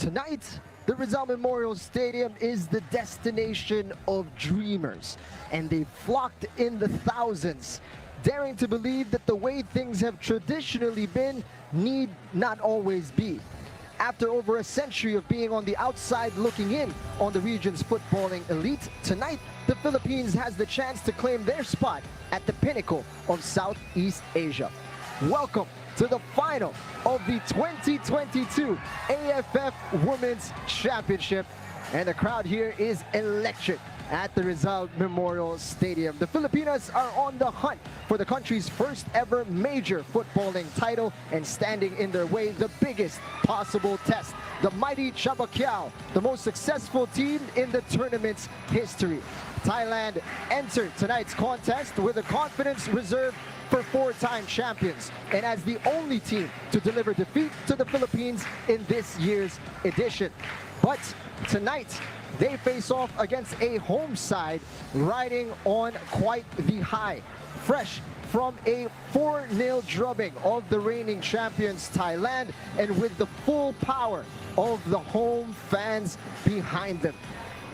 Tonight, the Rizal Memorial Stadium is the destination of dreamers, and they've flocked in the thousands, daring to believe that the way things have traditionally been need not always be. After over a century of being on the outside looking in on the region's footballing elite, tonight the Philippines has the chance to claim their spot at the pinnacle of Southeast Asia. Welcome to the final of the 2022 AFF Women's Championship, and the crowd here is electric at the Rizal Memorial Stadium. The Filipinas are on the hunt for the country's first ever major footballing title, and standing in their way the biggest possible test, the mighty Chabakyao, the most successful team in the tournament's history. Thailand entered tonight's contest with a confidence reserved for four-time champions, and as the only team to deliver defeat to the Philippines in this year's edition. But tonight, they face off against a home side riding on quite the high. Fresh from a 4-0 drubbing of the reigning champions Thailand, and with the full power of the home fans behind them.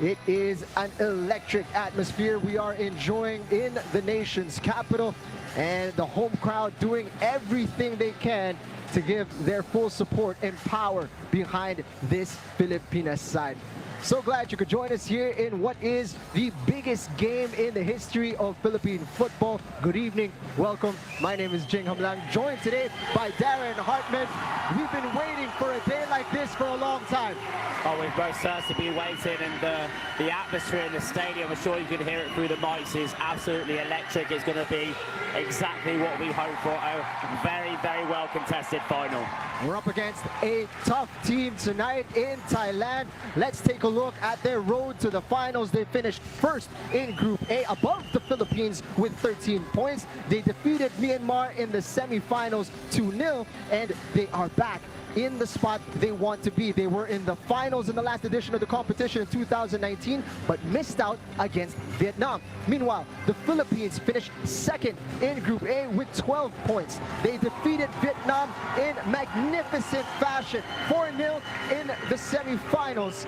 It is an electric atmosphere we are enjoying in the nation's capital, and the home crowd doing everything they can to give their full support and power behind this Filipinas side. So glad you could join us here in what is the biggest game in the history of Philippine football. Good evening, welcome. My name is Jing Hamlang, joined today by Darren Hartman. We've been waiting for a day like this for a long time. Oh, we've most certainly been waiting, and the atmosphere in the stadium, I'm sure you can hear it through the mics, is absolutely electric. It's going to be exactly what we hope for, a very, very well contested final. We're up against a tough team tonight in Thailand. Let's take a look at their road to the finals. They finished first in Group A, above the Philippines with 13 points. They defeated Myanmar in the semifinals 2-0, and they are back in the spot they want to be. They were in the finals in the last edition of the competition in 2019, but missed out against Vietnam. Meanwhile, the Philippines finished second in Group A with 12 points. They defeated Vietnam in magnificent fashion, 4-0 in the semifinals.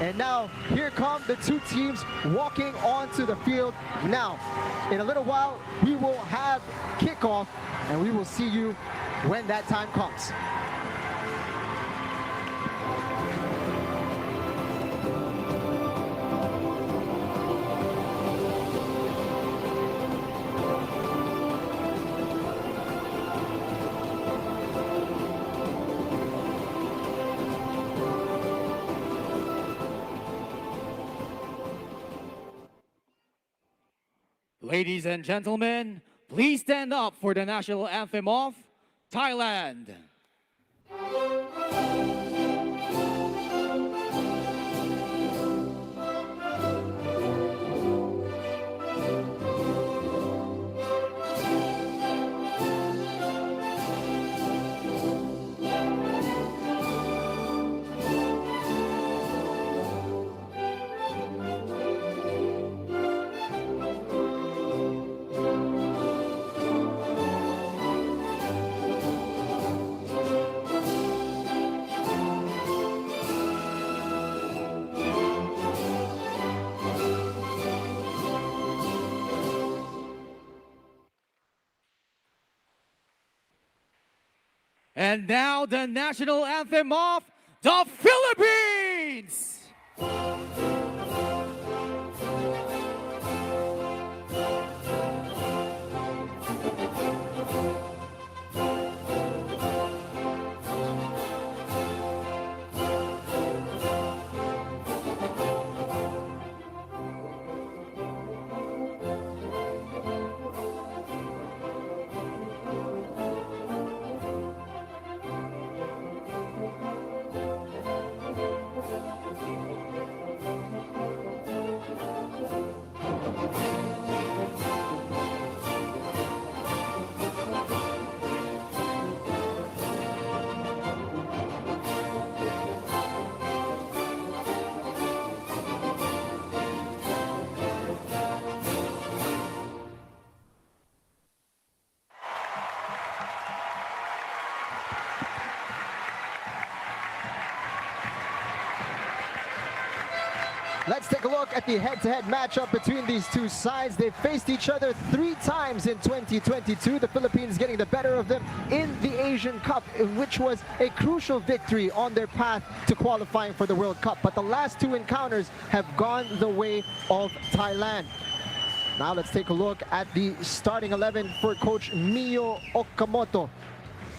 And now, here come the two teams walking onto the field. Now, in a little while, we will have kickoff, and we will see you when that time comes. Ladies and gentlemen, please stand up for the national anthem of Thailand. And now the national anthem of the Philippines! Let's take a look at the head-to-head matchup between these two sides. They've faced each other 3 times in 2022. The Philippines getting the better of them in the Asian Cup, which was a crucial victory on their path to qualifying for the World Cup. But the last 2 encounters have gone the way of Thailand. Now let's take a look at the starting 11 for Coach Mio Okamoto.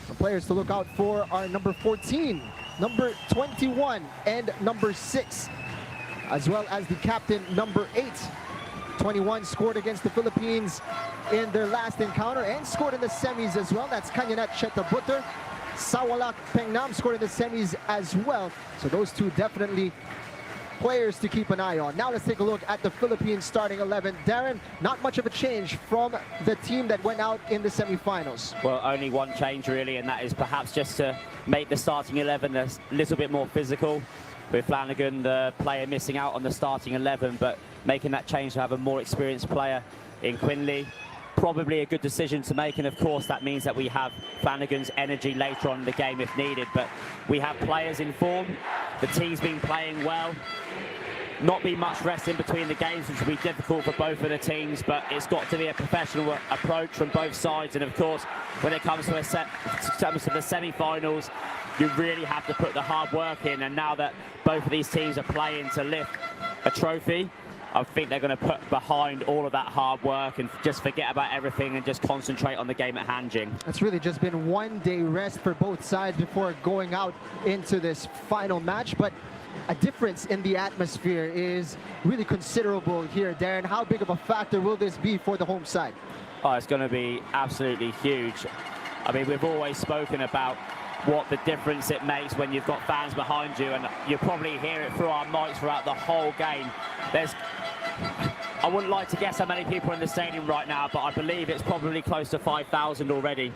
The players to look out for are number 14, number 21, and number 6. As well as the captain, number 8. 21 scored against the Philippines in their last encounter and scored in the semis as well. That's Kanyanat Chetabutter. Sawalak Pengnam scored in the semis as well. So those two definitely players to keep an eye on. Now let's take a look at the Philippines starting 11. Darren, not much of a change from the team that went out in the semifinals. Well, only one change really, and that is perhaps just to make the starting 11 a little bit more physical. With Flanagan, the player missing out on the starting 11, but making that change to have a more experienced player in Quinley. Probably a good decision to make, and of course that means that we have Flanagan's energy later on in the game if needed. But we have players in form, the team's been playing well. Not be much rest in between the games, which will be difficult for both of the teams, but it's got to be a professional approach from both sides. And of course, when it comes to the semi-finals, you really have to put the hard work in. And now that both of these teams are playing to lift a trophy, I think they're going to put behind all of that hard work and just forget about everything and just concentrate on the game at hand, Jing. It's really just been 1 day rest for both sides before going out into this final match. But a difference in the atmosphere is really considerable here, Darren. How big of a factor will this be for the home side? Oh, it's going to be absolutely huge. I mean, we've always spoken about what the difference it makes when you've got fans behind you, and you probably hear it through our mics throughout the whole game. I wouldn't like to guess how many people are in the stadium right now, but I believe it's probably close to 5,000 already.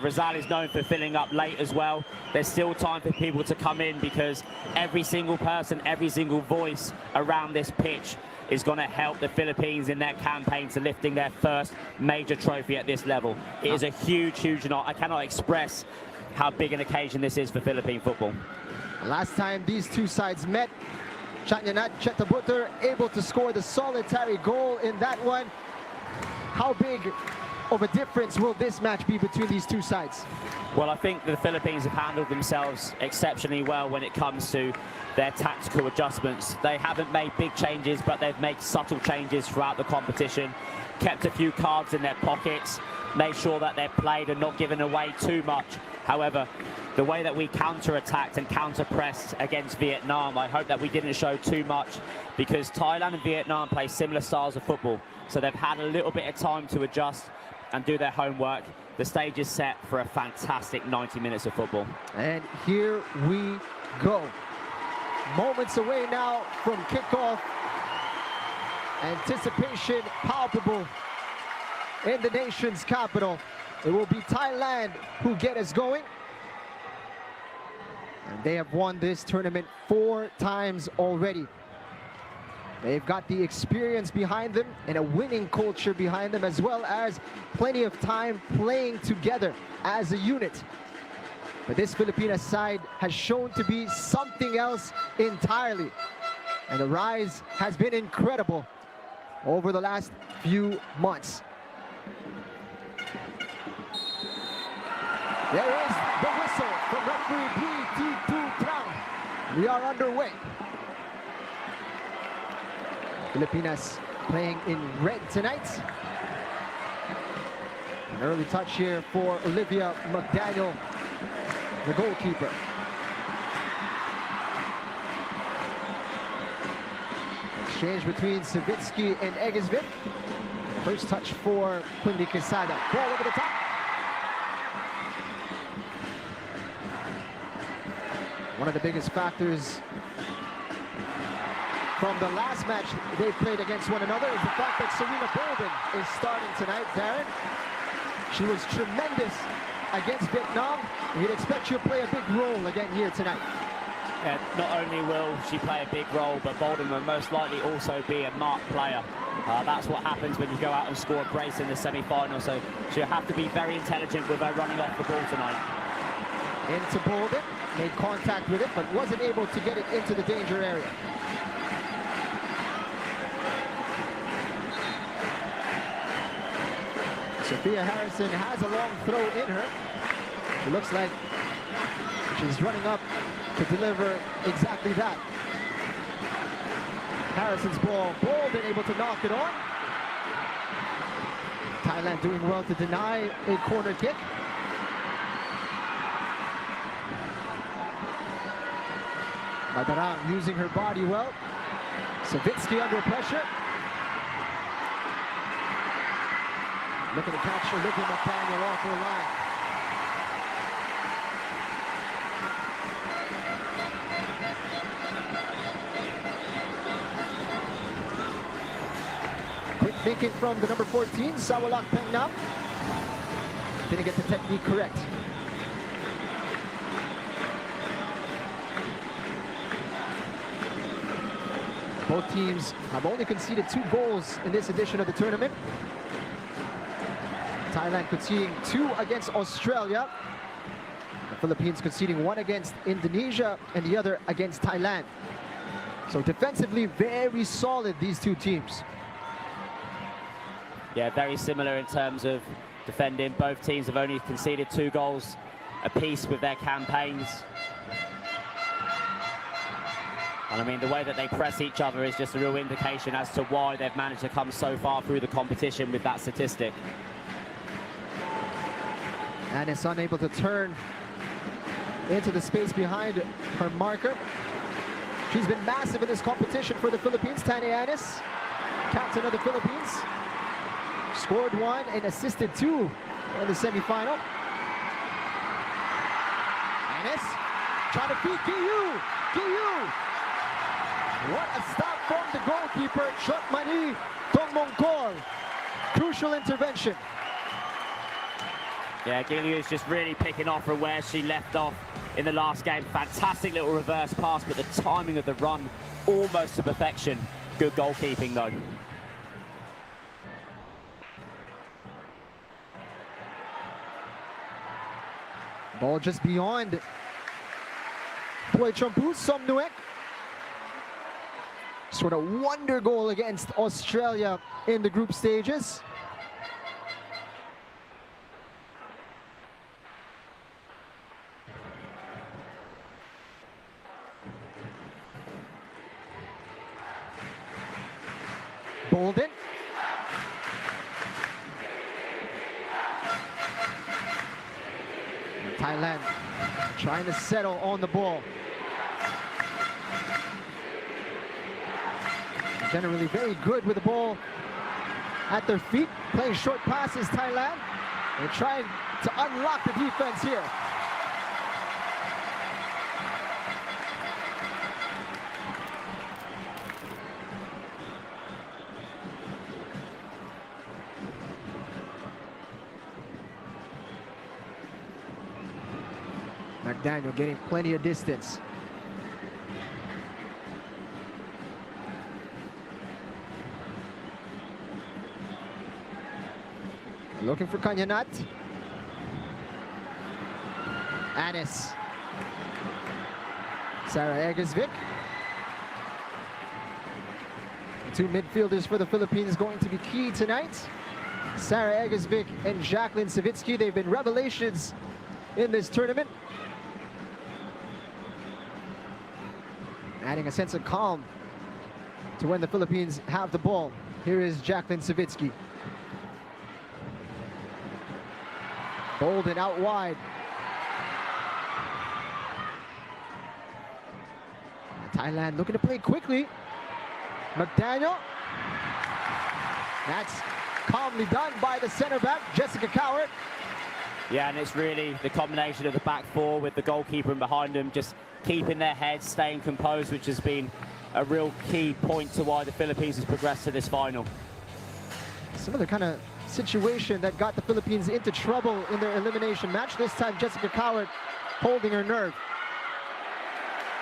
Rizal is known for filling up late as well. There's still time for people to come in because every single person, every single voice around this pitch is going to help the Philippines in their campaign to lifting their first major trophy at this level. It is a huge, huge night. I cannot express how big an occasion this is for Philippine football. Last time these two sides met, Kanyanat Chetabutter able to score the solitary goal in that one. How big of a difference will this match be between these two sides? Well, I think the Philippines have handled themselves exceptionally well when it comes to their tactical adjustments. They haven't made big changes, but they've made subtle changes throughout the competition, kept a few cards in their pockets, made sure that they're played and not given away too much. However, the way that we counter-attacked and counter-pressed against Vietnam, I hope that we didn't show too much, because Thailand and Vietnam play similar styles of football. So they've had a little bit of time to adjust and do their homework. The stage is set for a fantastic 90 minutes of football. And here we go. Moments away now from kickoff. Anticipation palpable in the nation's capital. It will be Thailand who get us going. And they have won this tournament 4 times already. They've got the experience behind them and a winning culture behind them, as well as plenty of time playing together as a unit. But this Filipina side has shown to be something else entirely. And the rise has been incredible over the last few months. There is the whistle from referee P.T. Trang. We are underway. Filipinas playing in red tonight. An early touch here for Olivia McDaniel, the goalkeeper. Exchange between Savitsky and Egesvik. First touch for Quindy Quesada. Ball over the top. One of the biggest factors from the last match they played against one another is the fact that Serena Bolden is starting tonight, Darren. She was tremendous against Vietnam. You'd expect she'll play a big role again here tonight. Yeah, not only will she play a big role, but Bolden will most likely also be a marked player. That's what happens when you go out and score a brace in the semi-final, so she'll have to be very intelligent with her running off the ball tonight. Into Bolden, made contact with it, but wasn't able to get it into the danger area. Sophia Harrison has a long throw in her. It looks like she's running up to deliver exactly that. Harrison's ball, Bolden able to knock it on. Thailand doing well to deny a corner kick. Madarang using her body well. Savitsky under pressure. Looking to catch Olivia McDaniel off her line. Quick thinking from the number 14, Sawalak Pengnam. Didn't get the technique correct. Both teams have only conceded 2 goals in this edition of the tournament. Thailand conceding 2 against Australia. The Philippines conceding 1 against Indonesia and the other against Thailand. So defensively, very solid, these 2 teams. Yeah, very similar in terms of defending. Both teams have only conceded 2 goals apiece with their campaigns. And I mean, the way that they press each other is just a real indication as to why they've managed to come so far through the competition with that statistic. And is unable to turn into the space behind her marker. She's been massive in this competition for the Philippines. Tani Anis, captain of the Philippines, scored 1 and assisted 2 in the semifinal. Anis trying to beat GUILLou. GUILLou. What a stop from the goalkeeper, Chotmani Tongmongkol. Crucial intervention. Yeah, GUILLou is just really picking off from where she left off in the last game. Fantastic little reverse pass, but the timing of the run almost to perfection. Good goalkeeping though. Ball just beyond Poichampu, Somnuek. Sort of wonder goal against Australia in the group stages. Bolden. Thailand trying to settle on the ball. Generally very good with the ball at their feet, playing short passes, Thailand. They're trying to unlock the defense here. McDaniel getting plenty of distance. Looking for Kanyanat. Anis. Sarah Egesvik. The 2 midfielders for the Philippines going to be key tonight. Sarah Egesvik and Jacqueline Savitsky. They've been revelations in this tournament. Adding a sense of calm to when the Philippines have the ball. Here is Jacqueline Savitsky. Bolden out wide. Thailand looking to play quickly. McDaniel. That's calmly done by the center back, Jessica COWART. Yeah, and it's really the combination of the back 4 with the goalkeeper and behind them, just keeping their heads, staying composed, which has been a real key point to why the Philippines has progressed to this final. Some other kind of situation that got the Philippines into trouble in their elimination match. This time, Jessica COWART holding her nerve.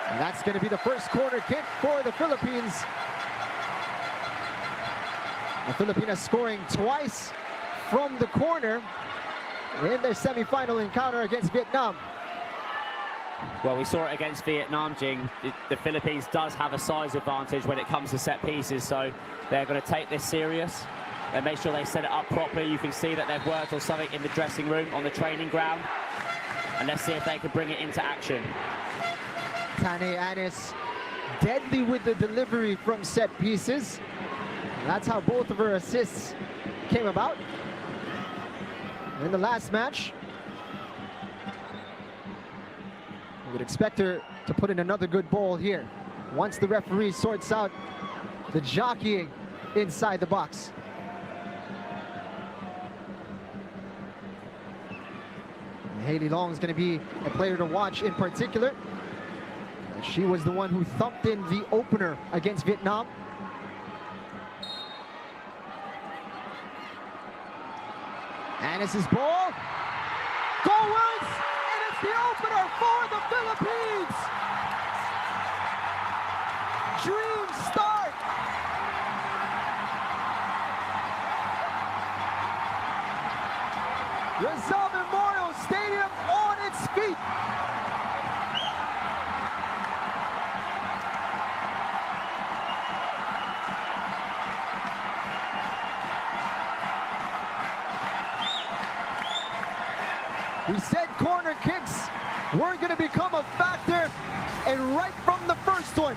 And that's going to be the first corner kick for the Philippines. The Filipinas scoring twice from the corner in their semi-final encounter against Vietnam. Well, we saw it against Vietnam, Jing. The Philippines does have a size advantage when it comes to set pieces, so they're going to take this serious. They make sure they set it up properly. You can see that they've worked on something in the dressing room, on the training ground. And let's see if they can bring it into action. Tane Annis deadly with the delivery from set pieces. And that's how both of her assists came about in the last match. We would expect her to put in another good ball here once the referee sorts out the jockeying inside the box. And Hailey Long is going to be a player to watch in particular. She was the one who thumped in the opener against Vietnam. Annis's ball goes, and it's the opener for the Philippines. Dream start. Rizal Memorial Stadium on its feet. We said corner kicks weren't going to become a factor, and right from the first one,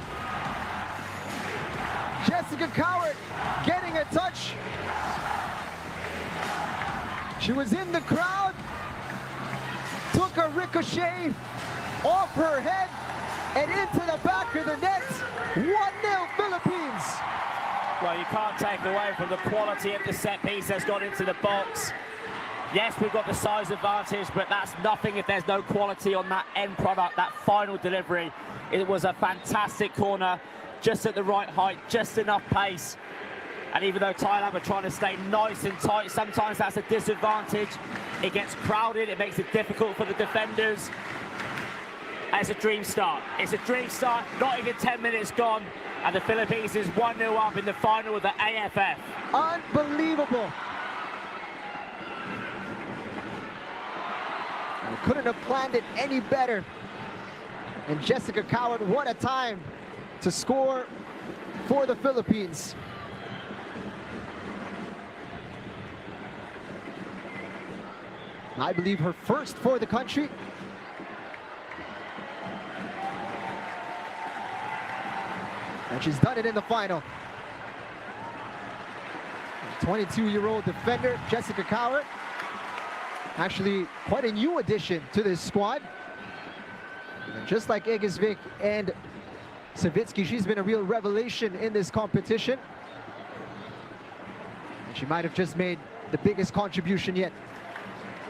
Jessica COWART getting a touch. She was in the crowd, took a ricochet off her head and into the back of the net. 1-0 Philippines. Well, you can't take away from the quality of the set piece that's gone into the box. Yes, we've got the size advantage, but that's nothing if there's no quality on that end product, that final delivery. It was a fantastic corner, just at the right height, just enough pace. And even though Thailand are trying to stay nice and tight, sometimes that's a disadvantage. It gets crowded, it makes it difficult for the defenders. And it's a dream start. It's a dream start, not even 10 minutes gone, and the Philippines is 1-0 up in the final of the AFF. Unbelievable. Couldn't have planned it any better. And Jessica COWART, what a time to score for the Philippines. I believe her first for the country. And she's done it in the final. 22-year-old defender, Jessica COWART. Actually, quite a new addition to this squad. And just like Egesvik and Savitsky, she's been a real revelation in this competition. And she might have just made the biggest contribution yet.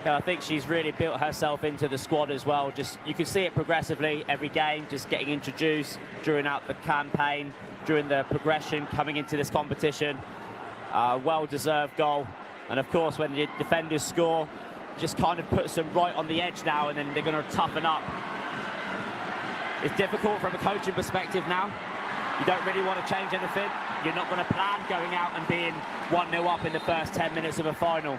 Yeah, I think she's really built herself into the squad as well. Just you can see it progressively every game, just getting introduced during out the campaign, during the progression coming into this competition. Well-deserved goal. And of course, when the defenders score, just kind of puts them right on the edge now, and then they're going to toughen up. It's difficult from a coaching perspective now. You don't really want to change anything. You're not going to plan going out and being 1-0 up in the first 10 minutes of a final.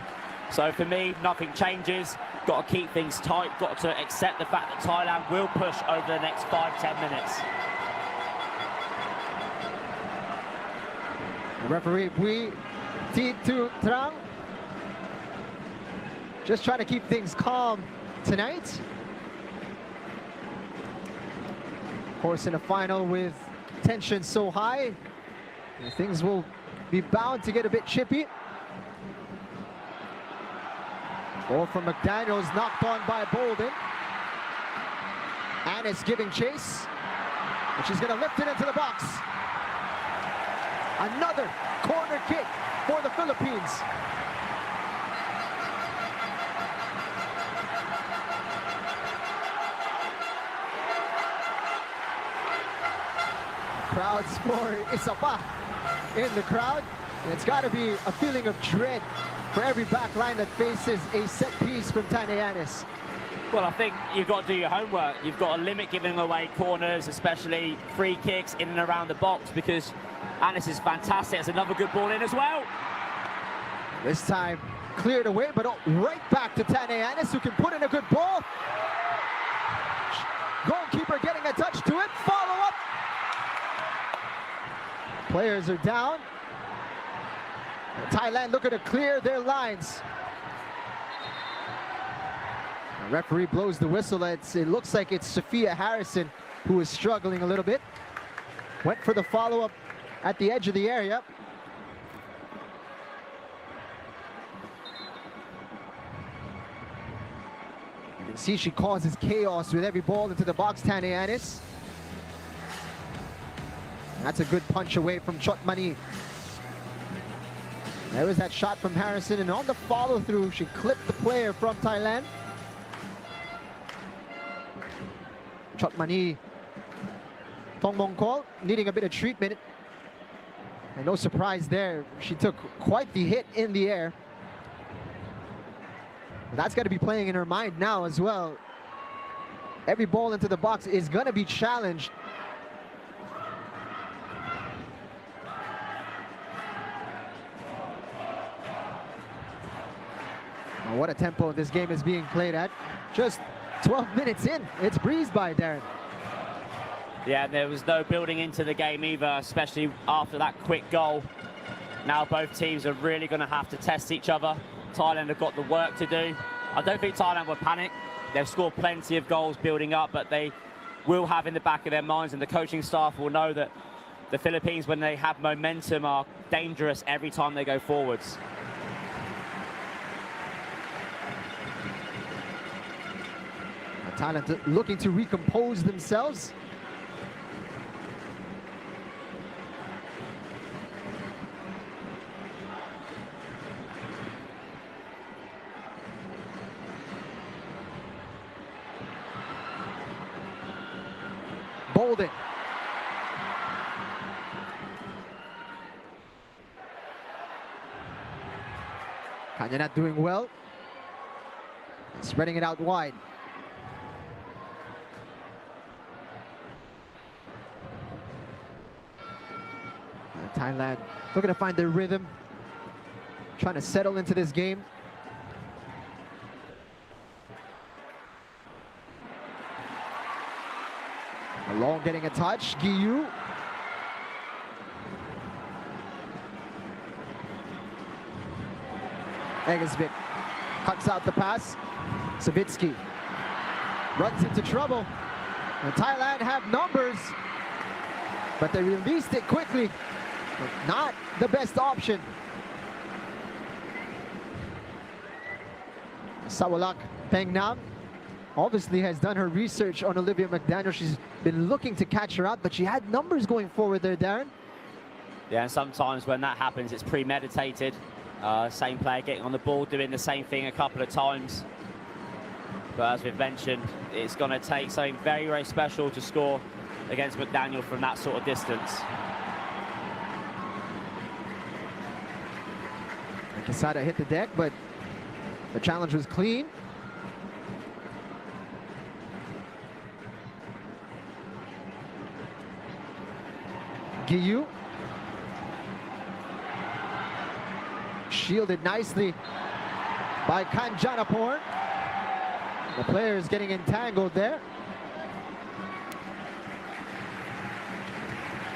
So for me, nothing changes. Got to keep things tight. Got to accept the fact that Thailand will push over the next 5-10 minutes. The referee, Bui Titu Trang, just trying to keep things calm tonight. Of course, in a final with tension so high, things will be bound to get a bit chippy. Ball from McDaniels, knocked on by Bolden. Annis giving chase, and she's going to lift it into the box. Another corner kick for the Philippines. Crowds for Isapa in the crowd. And it's got to be a feeling of dread for every back line that faces a set piece from Tane Annis. Well, I think you've got to do your homework. You've got to limit giving away corners, especially free kicks in and around the box, because Annis is fantastic. It's another good ball in as well. This time cleared away, but right back to Tane Annis, who can put in a good ball. Goalkeeper getting a touch to it. Follow up. Players are down. Thailand looking to clear their lines. The referee blows the whistle. It looks like it's Sophia Harrison who is struggling a little bit. Went for the follow-up at the edge of the area. You can see she causes chaos with every ball into the box, Tane Anis. That's a good punch away from Chotmani. There was that shot from Harrison, and on the follow-through, she clipped the player from Thailand. Chotmani Thongmongkol needing a bit of treatment. And no surprise there, she took quite the hit in the air. That's got to be playing in her mind now as well. Every ball into the box is going to be challenged. Oh, what a tempo this game is being played at. Just 12 minutes in, it's breezed by, Darren. Yeah, there was no building into the game either, especially after that quick goal. Now both teams are really going to have to test each other. Thailand have got the work to do. I don't think Thailand will panic. They've scored plenty of goals building up, but they will have in the back of their minds, and the coaching staff will know that the Philippines, when they have momentum, are dangerous every time they go forwards. Thailand looking to recompose themselves. Bolden. Kanya not doing well. Spreading it out wide. Thailand looking to find their rhythm, trying to settle into this game. Along getting a touch, GUILLOU. Eggesvik cuts out the pass. Savitsky runs into trouble. And Thailand have numbers, but they released it quickly. Not the best option. Sawalak Pengnam obviously has done her research on Olivia McDaniel. She's been looking to catch her out, but she had numbers going forward there, Darren. Yeah, and sometimes when that happens, it's premeditated. Same player getting on the ball, doing the same thing a couple of times. But as we've mentioned, it's going to take something very, very special to score against McDaniel from that sort of distance. Quesada hit the deck, but the challenge was clean. GUILLOU. Shielded nicely by Kanjanaporn. The player is getting entangled there.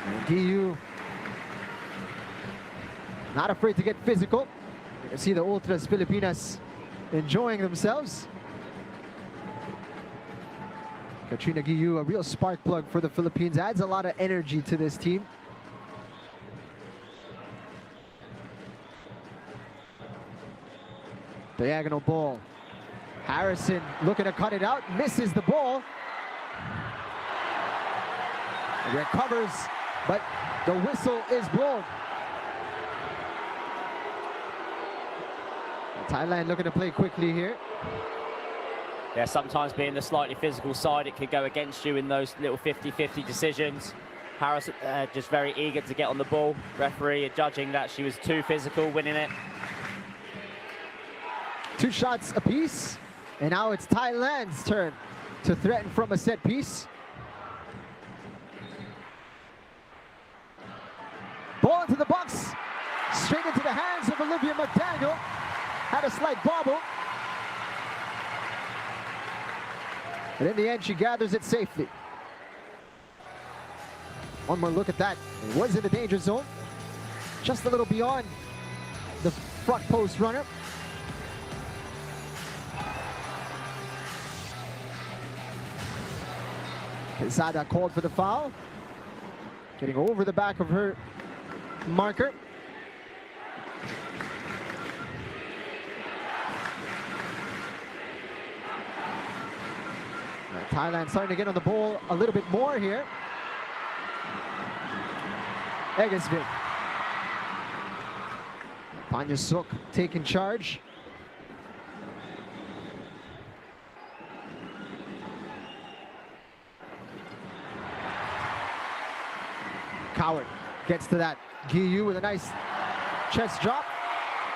And GUILLOU not afraid to get physical. You can see the Ultras Filipinas enjoying themselves. Katrina GUILLOU, a real spark plug for the Philippines, adds a lot of energy to this team. Diagonal ball. Harrison looking to cut it out, misses the ball. Recovers, but the whistle is blown. Thailand looking to play quickly here. Yeah, sometimes being the slightly physical side, it could go against you in those little 50-50 decisions. Harrison just very eager to get on the ball. Referee judging that she was too physical, winning it. 2 shots apiece, and now it's Thailand's turn to threaten from a set piece. Ball into the box, straight into the hands of Olivia McDaniel. Had a slight bobble, but in the end she gathers it safely. One more look at that. It was in the danger zone, just a little beyond the front post runner. Quesada called for the foul. Getting over the back of her marker. Thailand starting to get on the ball a little bit more here. Egesvik. Panyasuk taking charge. COWART gets to that. GUILLOU with a nice chest drop.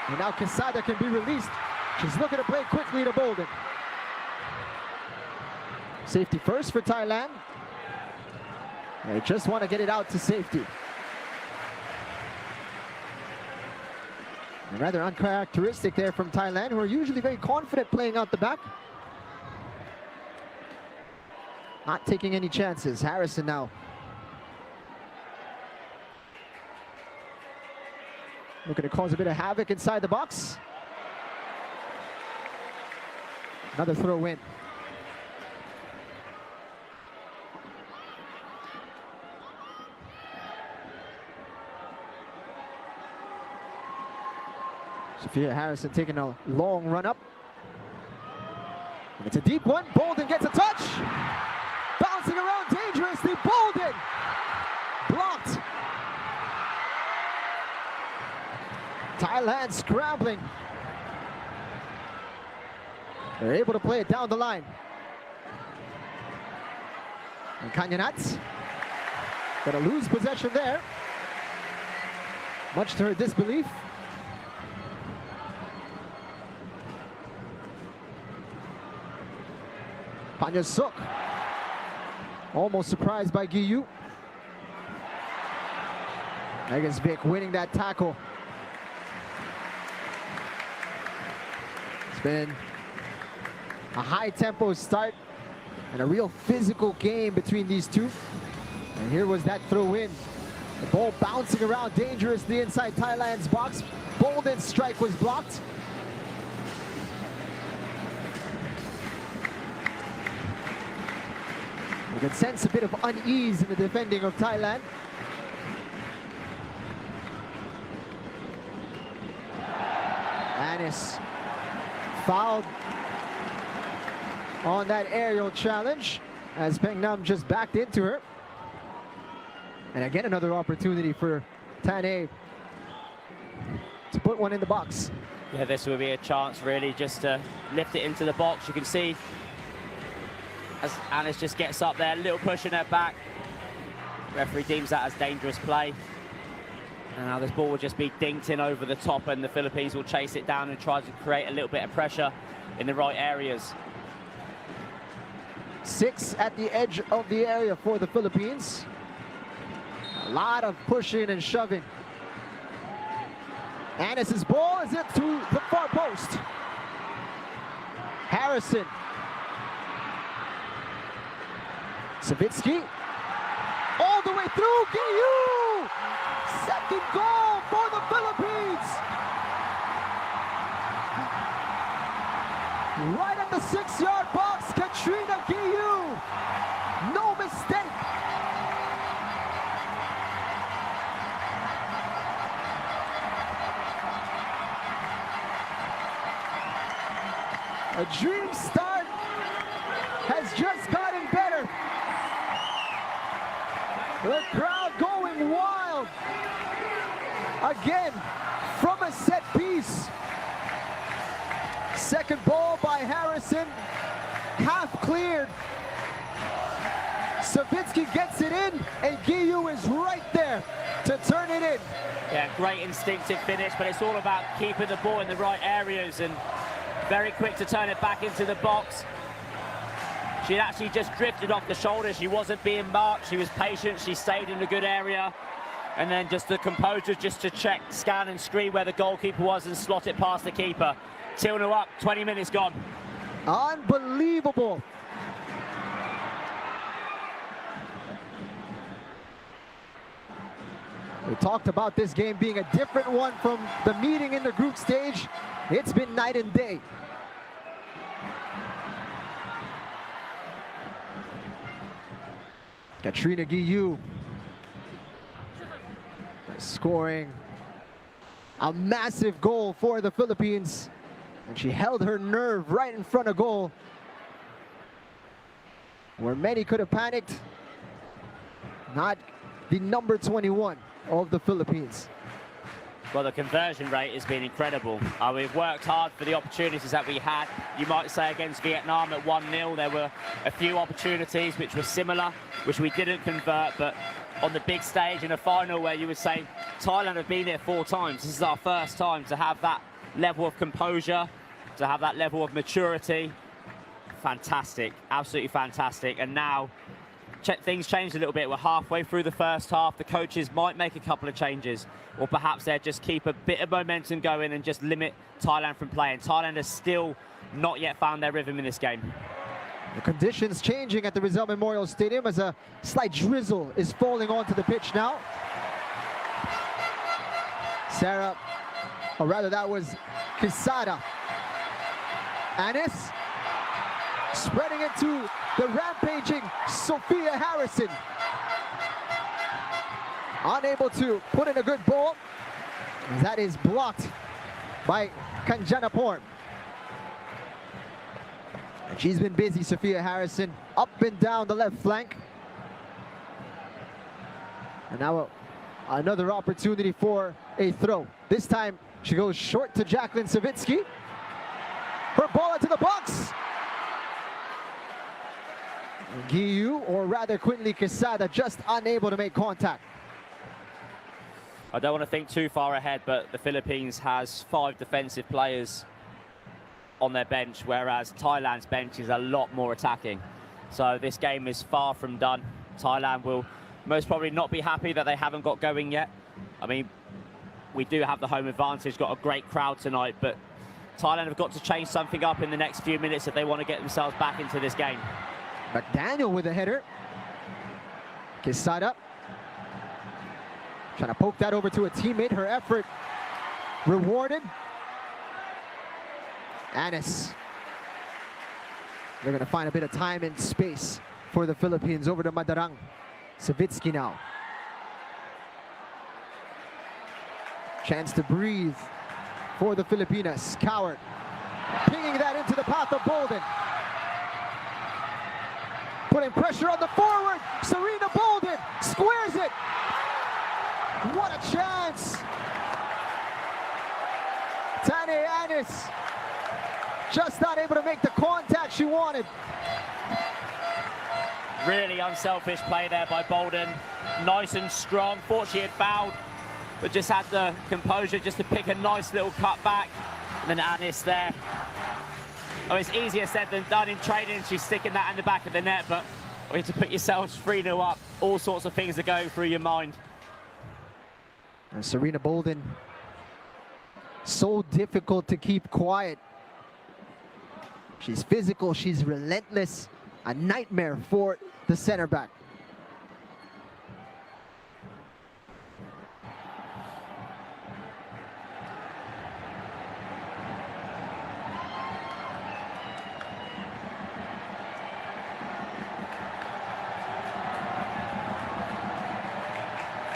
And now Quesada can be released. She's looking to play quickly to Bolden. Safety first for Thailand. They just want to get it out to safety. And rather uncharacteristic there from Thailand, who are usually very confident playing out the back. Not taking any chances. Harrison now. Looking to cause a bit of havoc inside the box. Another throw in. Sophia Harrison taking a long run up. And it's a deep one. Bolden gets a touch. Bouncing around dangerously. Bolden blocked. Thailand scrambling. They're able to play it down the line. And Kanyanat gonna lose possession there. Much to her disbelief. Panyasuk. Almost surprised by GUILLOU. Egesvik winning that tackle. It's been a high-tempo start and a real physical game between these two. And here was that throw-in. The ball bouncing around dangerously inside Thailand's box. Bolden's strike was blocked. You can sense a bit of unease in the defending of Thailand. Anis fouled on that aerial challenge as Peng Nam just backed into her. And again, another opportunity for Tane to put one in the box. Yeah, this will be a chance really just to lift it into the box. You can see as Anis just gets up there, a little push in her back. Referee deems that as dangerous play. And now this ball will just be dinked in over the top and the Philippines will chase it down and try to create a little bit of pressure in the right areas. 6 at the edge of the area for the Philippines. A lot of pushing and shoving. Anis's ball is it to the far post. Harrison. Savitsky. All the way through. GUILLOU! Second goal for the Philippines. Right at the 6-yard box, Katrina GUILLOU. No mistake. A dream start has just gotten better. The crowd going wild. Again, from a set piece. Second ball by Harrison, half cleared. Savitsky gets it in, and GUILLOU is right there to turn it in. Yeah, great instinctive finish, but it's all about keeping the ball in the right areas and very quick to turn it back into the box. She actually just drifted off the shoulder. She wasn't being marked. She was patient. She stayed in a good area. And then just the composure just to check, scan and screen where the goalkeeper was and slot it past the keeper. 2-0 up, 20 minutes gone. Unbelievable. We talked about this game being a different one from the meeting in the group stage. It's been night and day. Katrina GUILLOU scoring a massive goal for the Philippines. And she held her nerve right in front of goal, where many could have panicked. Not the number 21 of the Philippines. Well, the conversion rate has been incredible. We've worked hard for the opportunities that we had. You might say against Vietnam at 1-0, there were a few opportunities which were similar, which we didn't convert, but on the big stage in a final where you would say Thailand have been there 4 times, this is our first time to have that level of composure, to have that level of maturity. Fantastic, absolutely fantastic. And now things changed a little bit. We're halfway through the first half. The coaches might make a couple of changes, or perhaps they'll just keep a bit of momentum going and just limit Thailand from playing. Thailand has still not yet found their rhythm in this game. The conditions changing at the Rizal Memorial Stadium as a slight drizzle is falling onto the pitch now. Sarah, or rather that was Quesada. Anis spreading it to the rampaging Sophia Harrison. Unable to put in a good ball. That is blocked by Kanjanaporn. She's been busy, Sophia Harrison, up and down the left flank. And now another opportunity for a throw. This time she goes short to Jacqueline Savitsky. Her ball into the box. GUILLOU, or rather Quinley Quesada, just unable to make contact. I don't want to think too far ahead, but the Philippines has 5 defensive players on their bench, whereas Thailand's bench is a lot more attacking. So this game is far from done. Thailand will most probably not be happy that they haven't got going yet. I mean, we do have the home advantage, got a great crowd tonight, but Thailand have got to change something up in the next few minutes if they want to get themselves back into this game. McDaniel with a header. Quesada trying to poke that over to a teammate. Her effort rewarded. Anis. They're going to find a bit of time and space for the Philippines. Over to Madarang. Savitsky now. Chance to breathe for the Filipinas. COWART pinging that into the path of Bolden. Putting pressure on the forward. Serena Bolden squares it. What a chance. Tane Anis just not able to make the contact she wanted. Really unselfish play there by Bolden. Nice and strong. Thought she had fouled, but just had the composure just to pick a nice little cut back. And then Anis there. Oh, it's easier said than done in training. She's sticking that in the back of the net, but you have to put yourselves 3-0 up. All sorts of things are going through your mind. And Serena Bolden, so difficult to keep quiet. She's physical, she's relentless. A nightmare for the center back.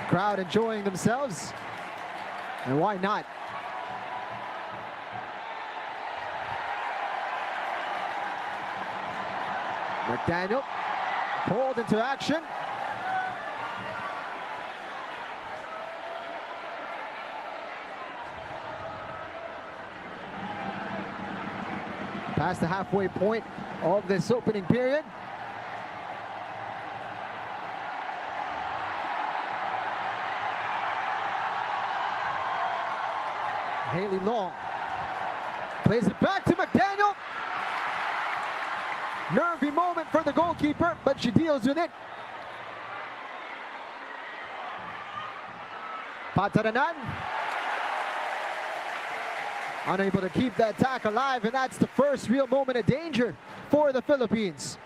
Crowd enjoying themselves, and why not? McDaniel pulled into action. Past the halfway point of this opening period. Haley Long plays it back to McDaniel. Nervy moment for the goalkeeper, but she deals with it. Pataranan unable to keep that attack alive, and that's the first real moment of danger for the Philippines.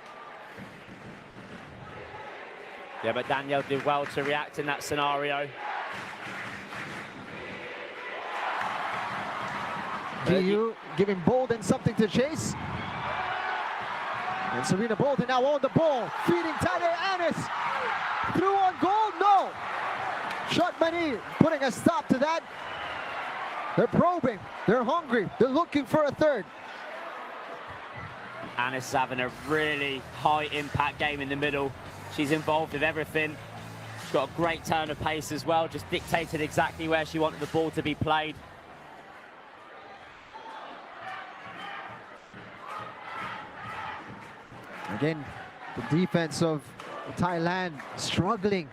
Yeah, but Danielle did well to react in that scenario. GUILLOU giving Bolden something to chase. And Serena Bolden now on the ball, feeding Tade Anis. Through on goal, no. Shotmani putting a stop to that. They're probing, they're hungry, they're looking for a third. Anis is having a really high impact game in the middle. She's involved with everything. She's got a great turn of pace as well, just dictated exactly where she wanted the ball to be played. Again, the defense of Thailand struggling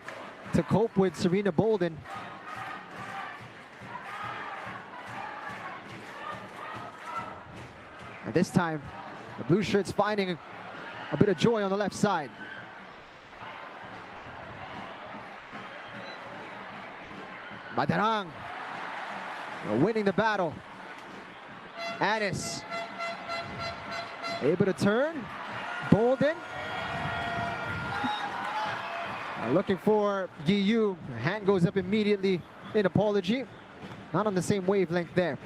to cope with Serena Bolden. And this time, the blue shirts finding a bit of joy on the left side. Madarang winning the battle. Anis able to turn. Bolden looking for GUILLOU. Hand goes up immediately in apology. Not on the same wavelength there.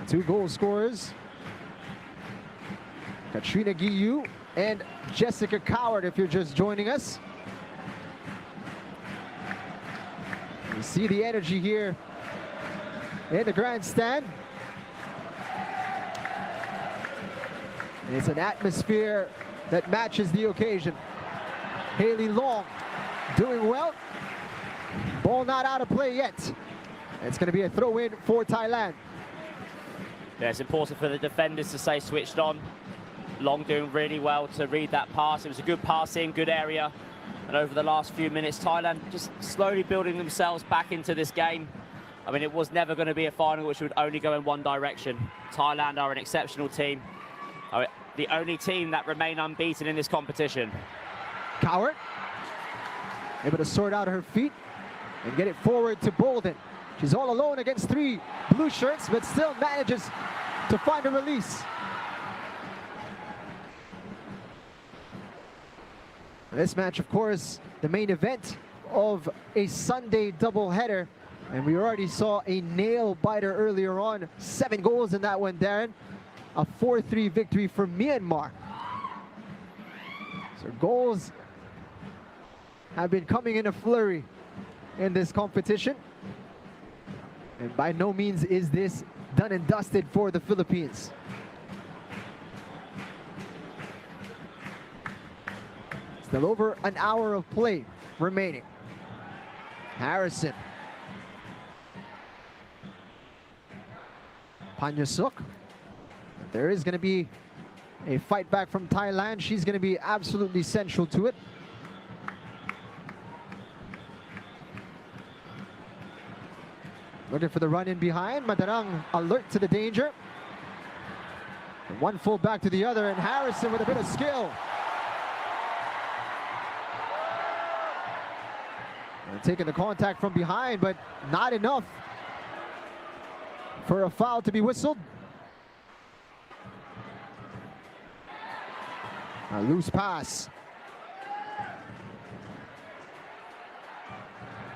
Two goal scorers. Katrina GUILLOU and Jessica COWART, if you're just joining us. You see the energy here in the grandstand. It's an atmosphere that matches the occasion. Haley Long doing well. Ball not out of play yet. It's going to be a throw-in for Thailand. Yeah, it's important for the defenders to stay switched on. Long doing really well to read that pass. It was a good pass in, good area. And over the last few minutes, Thailand just slowly building themselves back into this game. I mean, it was never going to be a final which would only go in one direction. Thailand are an exceptional team. The only team that remain unbeaten in this competition. COWART able to sort out her feet and get it forward to Bolden. She's all alone against three blue shirts, but still manages to find a release. This match, of course, the main event of a Sunday doubleheader. And we already saw a nail-biter earlier on. 7 goals in that one, Darren. A 4-3 victory for Myanmar. So goals have been coming in a flurry in this competition. And by no means is this done and dusted for the Philippines. Still over an hour of play remaining. Harrison. Panyasuk. There is going to be a fight back from Thailand. She's going to be absolutely central to it. Looking for the run in behind. Madarang alert to the danger. And one full back to the other, and Harrison with a bit of skill. And taking the contact from behind, but not enough for a foul to be whistled. A loose pass.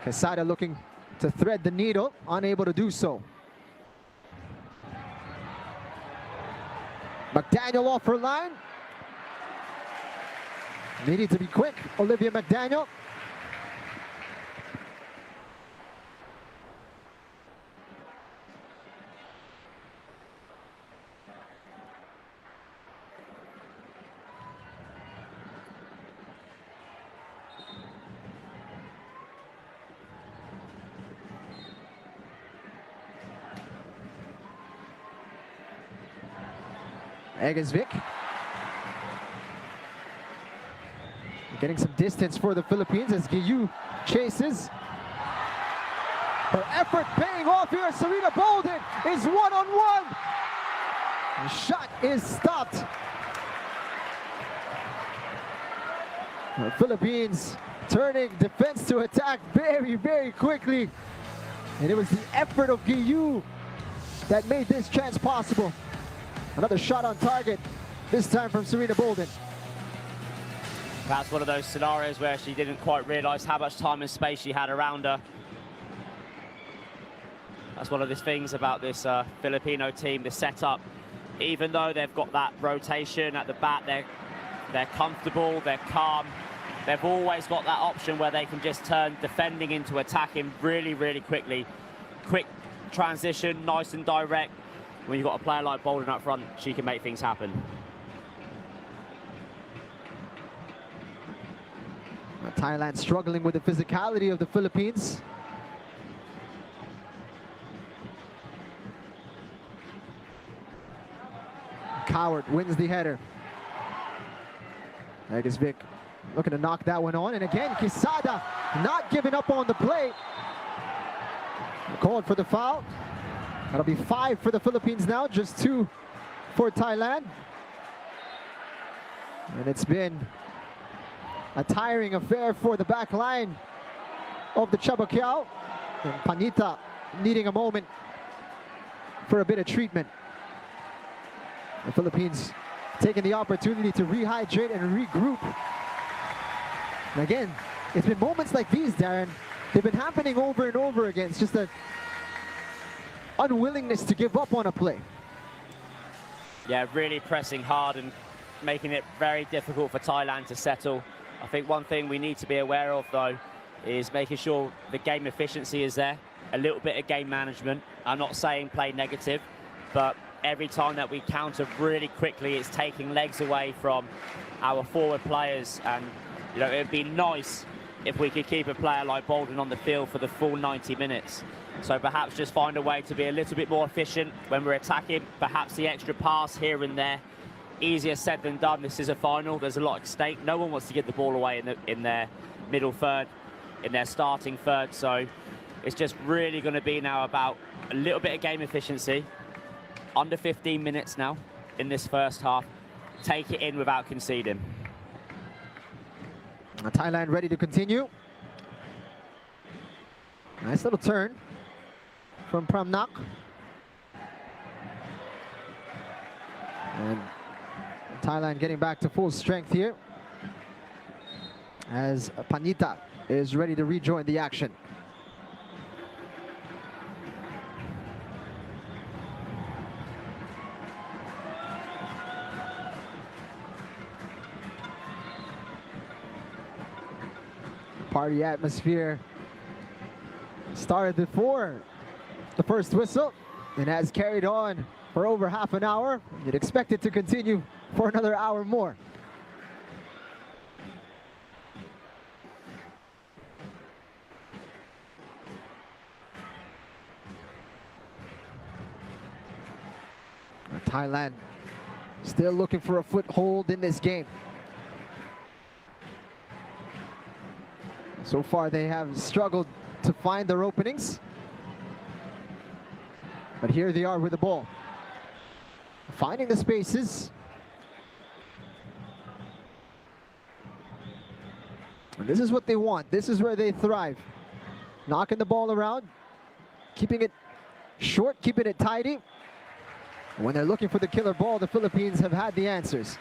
Quesada looking to thread the needle, unable to do so. McDaniel off her line. Needing to be quick, Olivia McDaniel. Eggesvik. Getting some distance for the Philippines as GUILLOU chases. Her effort paying off here. Serena Bolden is one-on-one. The shot is stopped. The Philippines turning defense to attack very, very quickly. And it was the effort of GUILLOU that made this chance possible. Another shot on target, this time from Serena Bolden. Perhaps one of those scenarios where she didn't quite realize how much time and space she had around her. That's one of the things about this Filipino team, the setup. Even though they've got that rotation at the back, they're comfortable, they're calm. They've always got that option where they can just turn defending into attacking really, really quickly. Quick transition, nice and direct. When you've got a player like Bolden up front, she can make things happen. Thailand struggling with the physicality of the Philippines. COWART wins the header. Vic looking to knock that one on, and again Quesada not giving up on the play. Called for the foul. That'll be 5 for the Philippines now, just 2 for Thailand. And it's been a tiring affair for the back line of the Chabaquiao. And Panita needing a moment for a bit of treatment. The Philippines taking the opportunity to rehydrate and regroup. And again, it's been moments like these, Darren. They've been happening over and over again. It's just an unwillingness to give up on a play. Yeah, really pressing hard and making it very difficult for Thailand to settle. I think one thing we need to be aware of, though, is making sure the game efficiency is there. A little bit of game management. I'm not saying play negative, but every time that we counter really quickly, it's taking legs away from our forward players. And, you know, it'd be nice if we could keep a player like Bolden on the field for the full 90 minutes. So perhaps just find a way to be a little bit more efficient when we're attacking. Perhaps the extra pass here and there. Easier said than done. This is a final. There's a lot at stake. No one wants to give the ball away in their middle third, in their starting third. So it's just really going to be now about a little bit of game efficiency. Under 15 minutes now in this first half. Take it in without conceding. Thailand ready to continue. Nice little turn from Pramnak. And Thailand getting back to full strength here as Panita is ready to rejoin the action. Party atmosphere started before the first whistle and has carried on for over half an hour. You'd expect it to continue for another hour more. Thailand still looking for a foothold in this game. So far they have struggled to find their openings. But here they are with the ball. Finding the spaces. And this is what they want. This is where they thrive. Knocking the ball around, keeping it short, keeping it tidy. When they're looking for the killer ball, the Philippines have had the answers.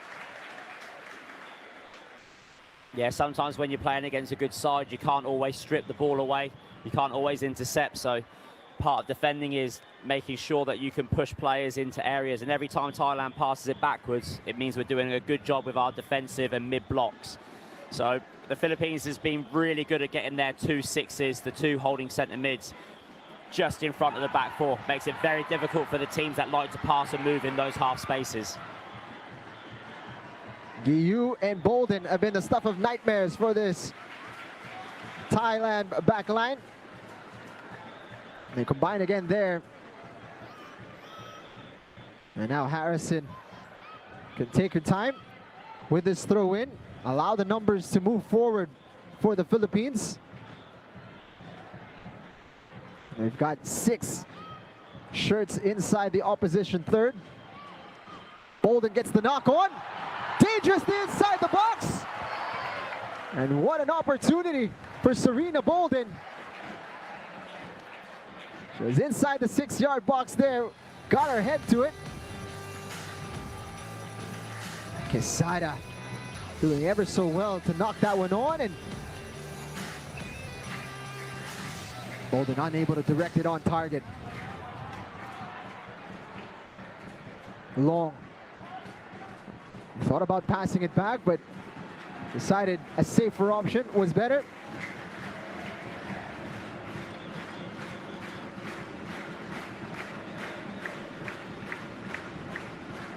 Yeah, sometimes when you're playing against a good side, you can't always strip the ball away. You can't always intercept. So part of defending is making sure that you can push players into areas. And every time Thailand passes it backwards, it means we're doing a good job with our defensive and mid blocks. So the Philippines has been really good at getting their 2 6s, the 2 holding centre mids, just in front of the back 4. Makes it very difficult for the teams that like to pass and move in those half spaces. GUILLOU and Bolden have been the stuff of nightmares for this Thailand backline. They combine again there. And now Harrison can take her time with this throw in. Allow the numbers to move forward for the Philippines. They've got 6 shirts inside the opposition third. Bolden gets the knock on. Dangerously inside the box. And what an opportunity for Serena Bolden. She was inside the 6-yard box there. Got her head to it. Quesada doing ever so well to knock that one on, and Bolden unable to direct it on target. Long thought about passing it back, but decided a safer option was better.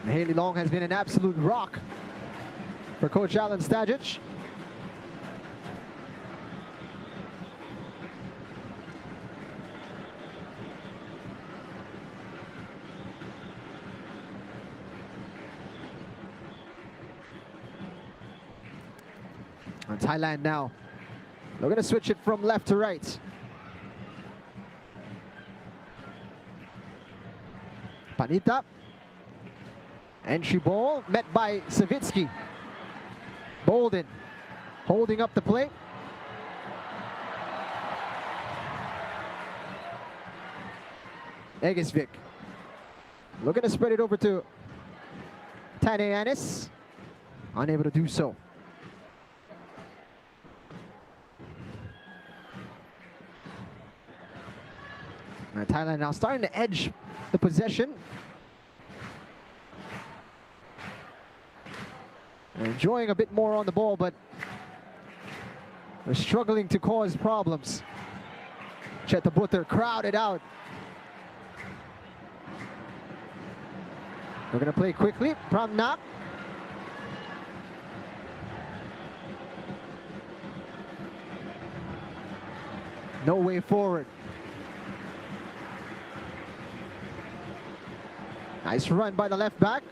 Haley Long has been an absolute rock for Coach Alan Stajic. And Thailand now, they're going to switch it from left to right. Panita. Entry ball met by Savitsky. Bolden holding up the play. Egesvik looking to spread it over to Taneanis. Unable to do so. And Thailand now starting to edge the possession. Enjoying a bit more on the ball, but they're struggling to cause problems. Chetabutter crowded out. We're going to play quickly. Pramnak. No way forward. Nice run by the left back.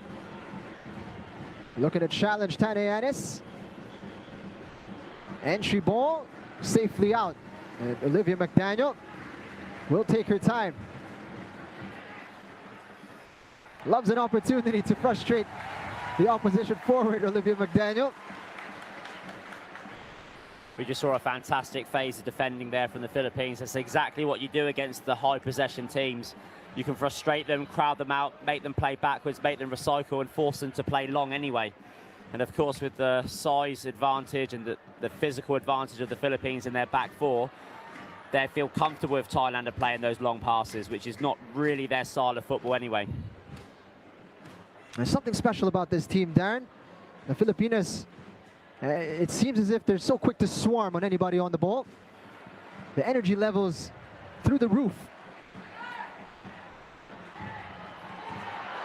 Looking to challenge Taneanis. Entry ball, safely out. And Olivia McDaniel will take her time. Loves an opportunity to frustrate the opposition forward, Olivia McDaniel. We just saw a fantastic phase of defending there from the Philippines. That's exactly what you do against the high possession teams. You can frustrate them, crowd them out, make them play backwards, make them recycle and force them to play long anyway. And of course, with the size advantage and the physical advantage of the Philippines in their back four, they feel comfortable with Thailand are playing those long passes, which is not really their style of football anyway. There's something special about this team, Darren. The Filipinos, it seems as if they're so quick to swarm on anybody on the ball. The energy levels through the roof.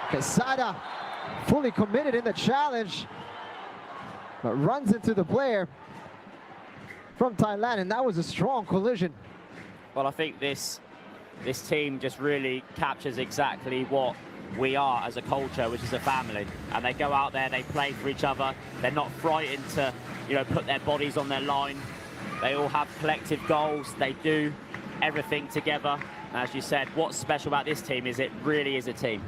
Quesada fully committed in the challenge, but runs into the player from Thailand, and that was a strong collision. Well, I think this team just really captures exactly what we are as a culture, which is a family. And they go out there, they play for each other. They're not frightened to, put their bodies on their line. They all have collective goals. They do everything together. As you said, what's special about this team is it really is a team.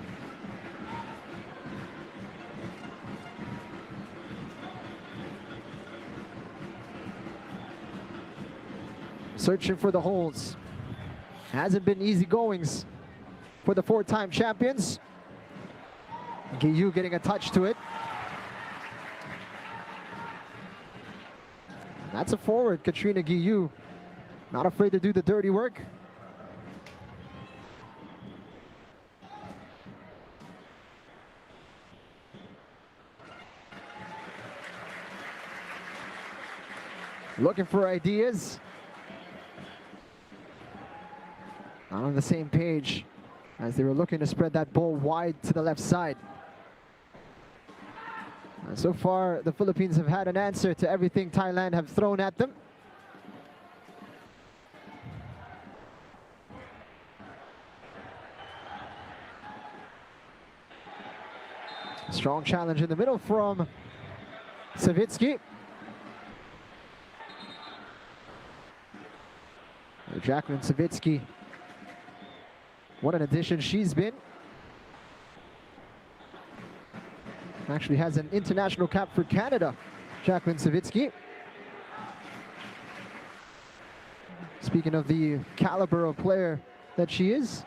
Searching for the holes. Hasn't been easy goings for the four-time champions. GUILLOU getting a touch to it. That's a forward, Katrina GUILLOU. Not afraid to do the dirty work. Looking for ideas. Not on the same page as they were looking to spread that ball wide to the left side. And so far, the Philippines have had an answer to everything Thailand have thrown at them. Strong challenge in the middle from Savitsky. Jacqueline Savitsky, what an addition she's been. Actually has an international cap for Canada, Jacqueline Savitsky. Speaking of the caliber of player that she is.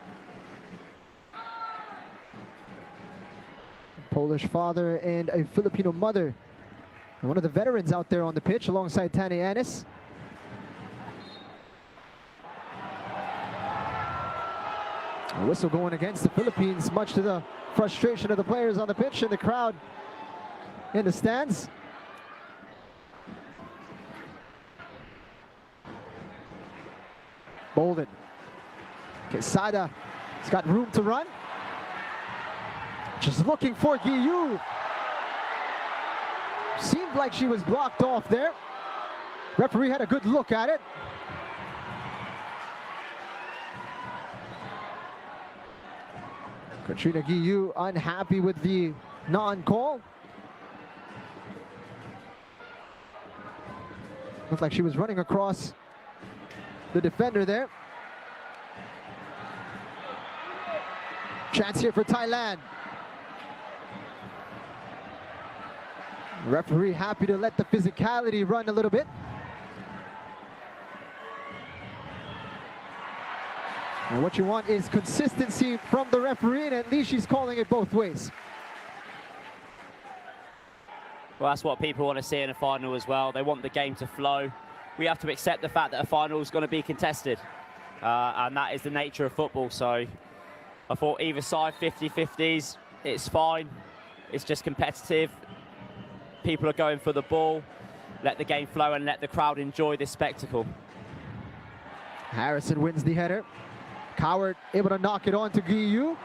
Polish father and a Filipino mother. And one of the veterans out there on the pitch alongside Taneanis. A whistle going against the Philippines, much to the frustration of the players on the pitch and the crowd in the stands. Bolden. Quesada has got room to run. Just looking for GUILLOU. Seemed like she was blocked off there. Referee had a good look at it. Katrina GUILLOU unhappy with the non-call. Looked like she was running across the defender there. Chance here for Thailand. Referee happy to let the physicality run a little bit. And what you want is consistency from the referee, and at least she's calling it both ways. Well, that's what people want to see in a final as well. They want the game to flow. We have to accept the fact that a final is going to be contested. And that is the nature of football. So I thought either side 50-50s, it's fine. It's just competitive. People are going for the ball. Let the game flow and let the crowd enjoy this spectacle. Harrison wins the header. COWART able to knock it on to GUILLOU.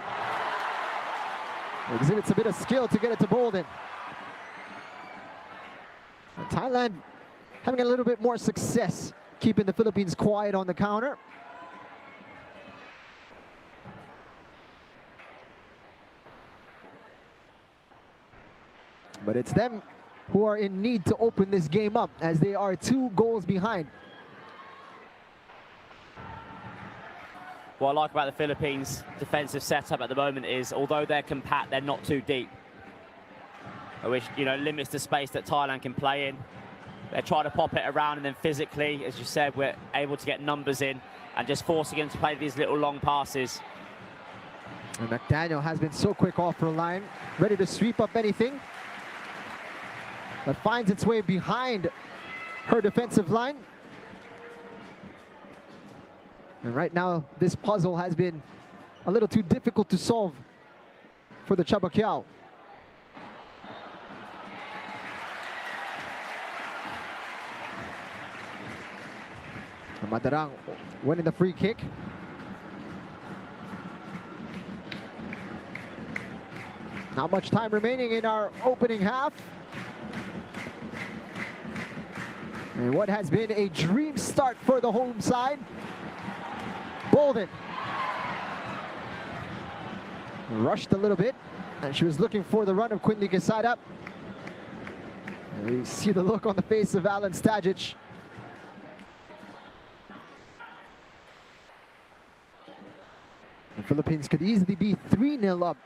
Exhibits a bit of skill to get it to Bolden. And Thailand having a little bit more success keeping the Philippines quiet on the counter. But it's them who are in need to open this game up, as they are 2 goals behind. What I like about the Philippines' defensive setup at the moment is, although they're compact, they're not too deep, which, you know, limits the space that Thailand can play in. They try to pop it around, and then physically, as you said, we're able to get numbers in and just forcing them to play these little long passes. And McDaniel has been so quick off the line, ready to sweep up anything that finds its way behind her defensive line. And right now, this puzzle has been a little too difficult to solve for the Chabakyao. Madarang winning the free kick. Not much time remaining in our opening half. And what has been a dream start for the home side. Bolden rushed a little bit, and she was looking for the run of Quinley Quesada. And you see the look on the face of Alan Stajic. The Philippines could easily be 3-0 up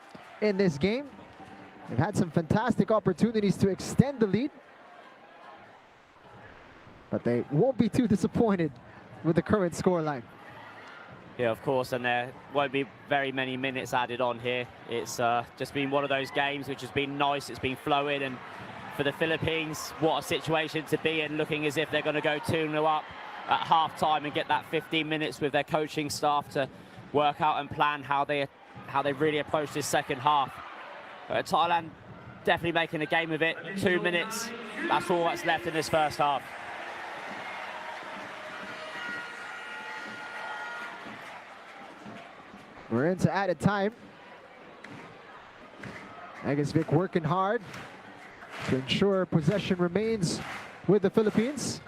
in this game. They've had some fantastic opportunities to extend the lead, but they won't be too disappointed with the current scoreline. Yeah, of course, and there won't be very many minutes added on here. It's just been one of those games which has been nice, it's been flowing, and for the Philippines, what a situation to be in, looking as if they're going to go 2-0 up at half-time and get that 15 minutes with their coaching staff to work out and plan how they really approach this second half. Thailand definitely making a game of it. 2 minutes, that's all that's left in this first half. We're into added time. Agasvik working hard to ensure possession remains with the Philippines.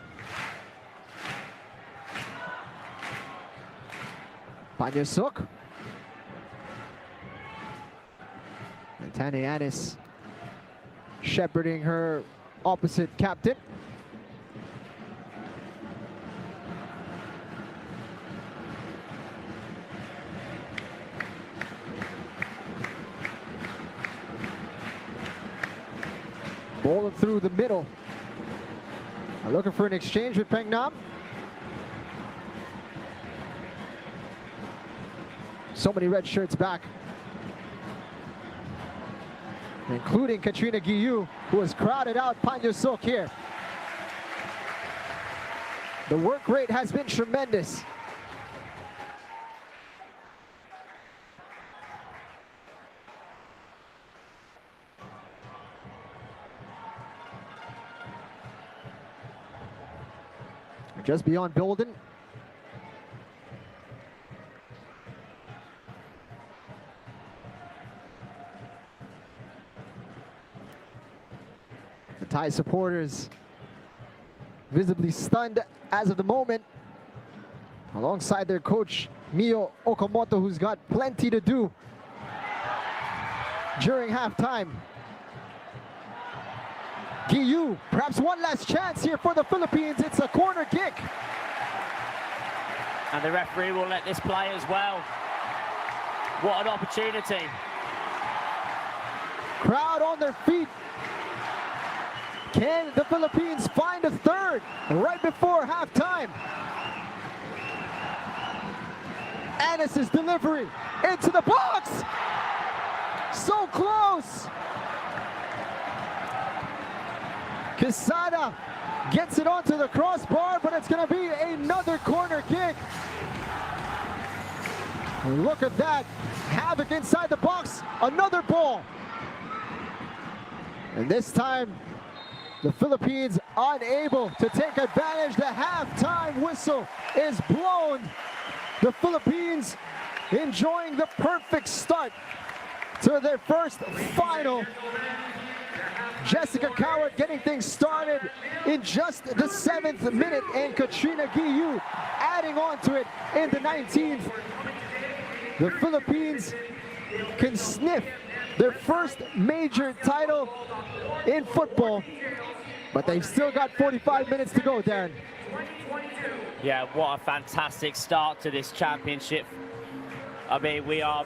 Panyasuk. And Tani Anis shepherding her opposite captain. Ball through the middle. Looking for an exchange with Peng Nam. So many red shirts back, including Katrina GUILLOU, who has crowded out Panyasuk here. The work rate has been tremendous. just beyond Bolden. The Thai supporters visibly stunned as of the moment, alongside their coach Mio Okamoto, who's got plenty to do during halftime. GUILLOU, perhaps one last chance here for the Philippines. It's a corner kick. And the referee will let this play as well. What an opportunity. Crowd on their feet. Can the Philippines find a third right before halftime? Anis's delivery into the box. So close. Quesada gets it onto the crossbar, but it's going to be another corner kick. Look at that. Havoc inside the box. Another ball. And this time, the Philippines unable to take advantage. The halftime whistle is blown. The Philippines enjoying the perfect start to their first final. Jessica COWART getting things started in just the 7th minute, and Katrina GUILLOU adding on to it in the 19th. The Philippines can sniff their first major title in football, but they've still got 45 minutes to go, Darren. Yeah, what a fantastic start to this championship. I mean, we are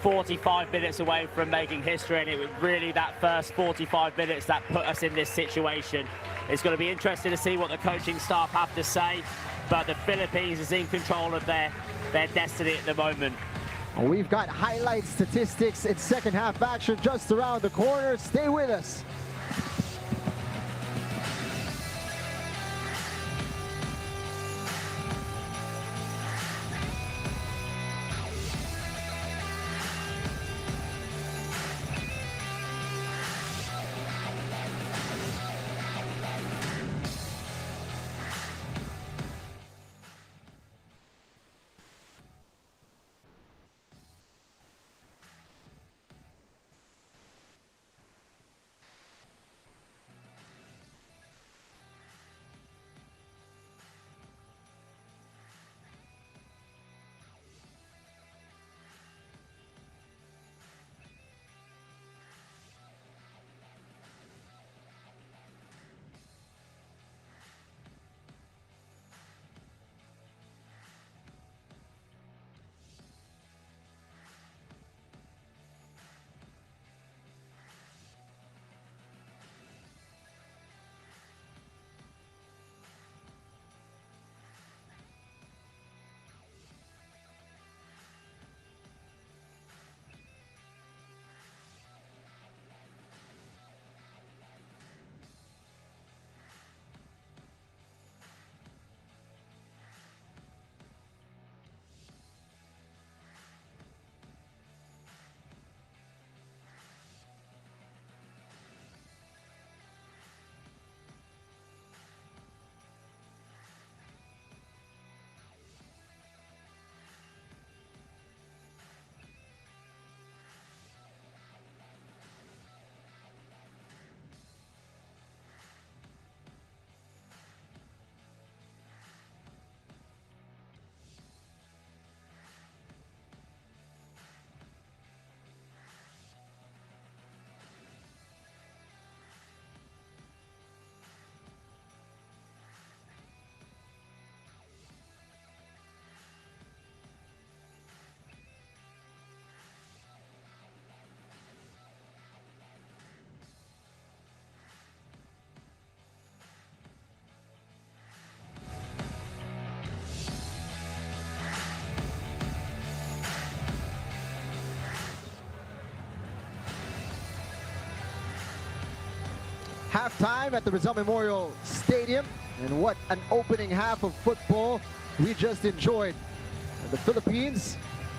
45 minutes away from making history, and it was really that first 45 minutes that put us in this situation. It's going to be interesting to see what the coaching staff have to say, but the Philippines is in control of their destiny at the moment. We've got highlight statistics in second half action just around the corner. Stay with us. Halftime at the Rizal Memorial Stadium, and what an opening half of football we just enjoyed. And the Philippines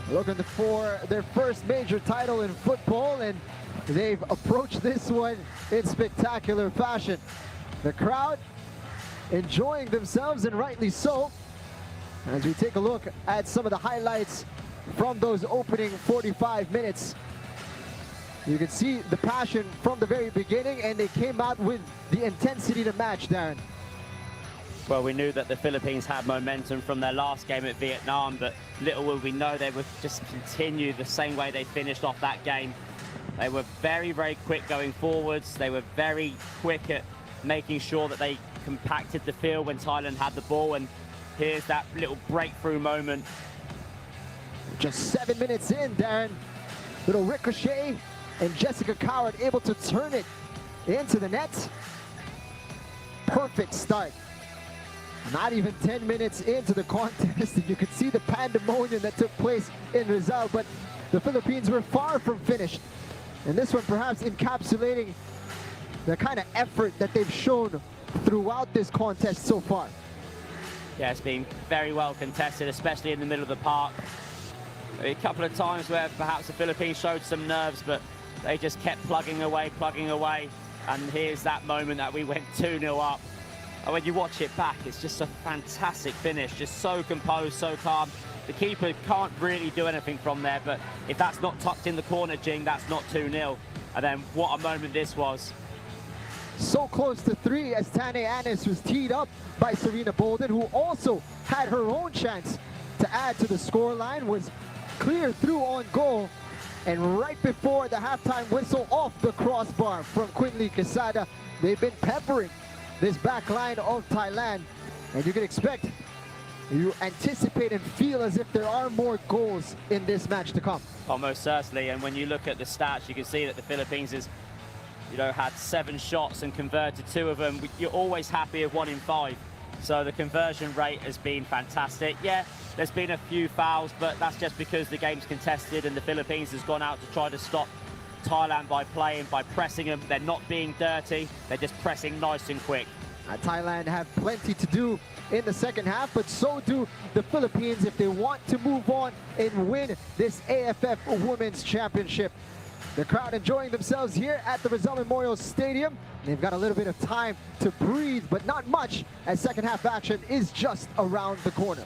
looking for their first major title in football, and they've approached this one in spectacular fashion. The crowd enjoying themselves, and rightly so. As we take a look at some of the highlights from those opening 45 minutes, you can see the passion from the very beginning, and they came out with the intensity to match, Darren. Well, we knew that the Philippines had momentum from their last game at Vietnam, but little will we know they would just continue the same way they finished off that game. They were very, very quick going forwards. They were very quick at making sure that they compacted the field when Thailand had the ball, and here's that little breakthrough moment. Just 7 minutes in, Darren. Little ricochet, and Jessica COWART able to turn it into the net. Perfect start. Not even 10 minutes into the contest, and you could see the pandemonium that took place in Rizal, but the Philippines were far from finished. And this one perhaps encapsulating the kind of effort that they've shown throughout this contest so far. Yeah, it's been very well contested, especially in the middle of the park. A couple of times where perhaps the Philippines showed some nerves, but they just kept plugging away, and here's that moment that we went 2-0 up. And when you watch it back, it's just a fantastic finish, just so composed, so calm. The keeper can't really do anything from there, but if that's not tucked in the corner, Jing, that's not 2-0. And then what a moment this was. So close to 3 as Tane Annis was teed up by Serena Bolden, who also had her own chance to add to the scoreline, was clear through on goal. And right before the halftime whistle off the crossbar from Quinley Quesada, they've been peppering this back line of Thailand. And you can expect, you anticipate and feel as if there are more goals in this match to come. Almost certainly, and when you look at the stats, you can see that the Philippines has, had 7 shots and converted 2 of them. You're always happy with 1 in 5. So the conversion rate has been fantastic. Yeah, there's been a few fouls, but that's just because the game's contested and the Philippines has gone out to try to stop Thailand by pressing them. They're not being dirty, they're just pressing nice and quick. Thailand have plenty to do in the second half, but so do the Philippines if they want to move on and win this AFF Women's Championship. The crowd enjoying themselves here at the Rizal Memorial Stadium. They've got a little bit of time to breathe, but not much, as second half action is just around the corner.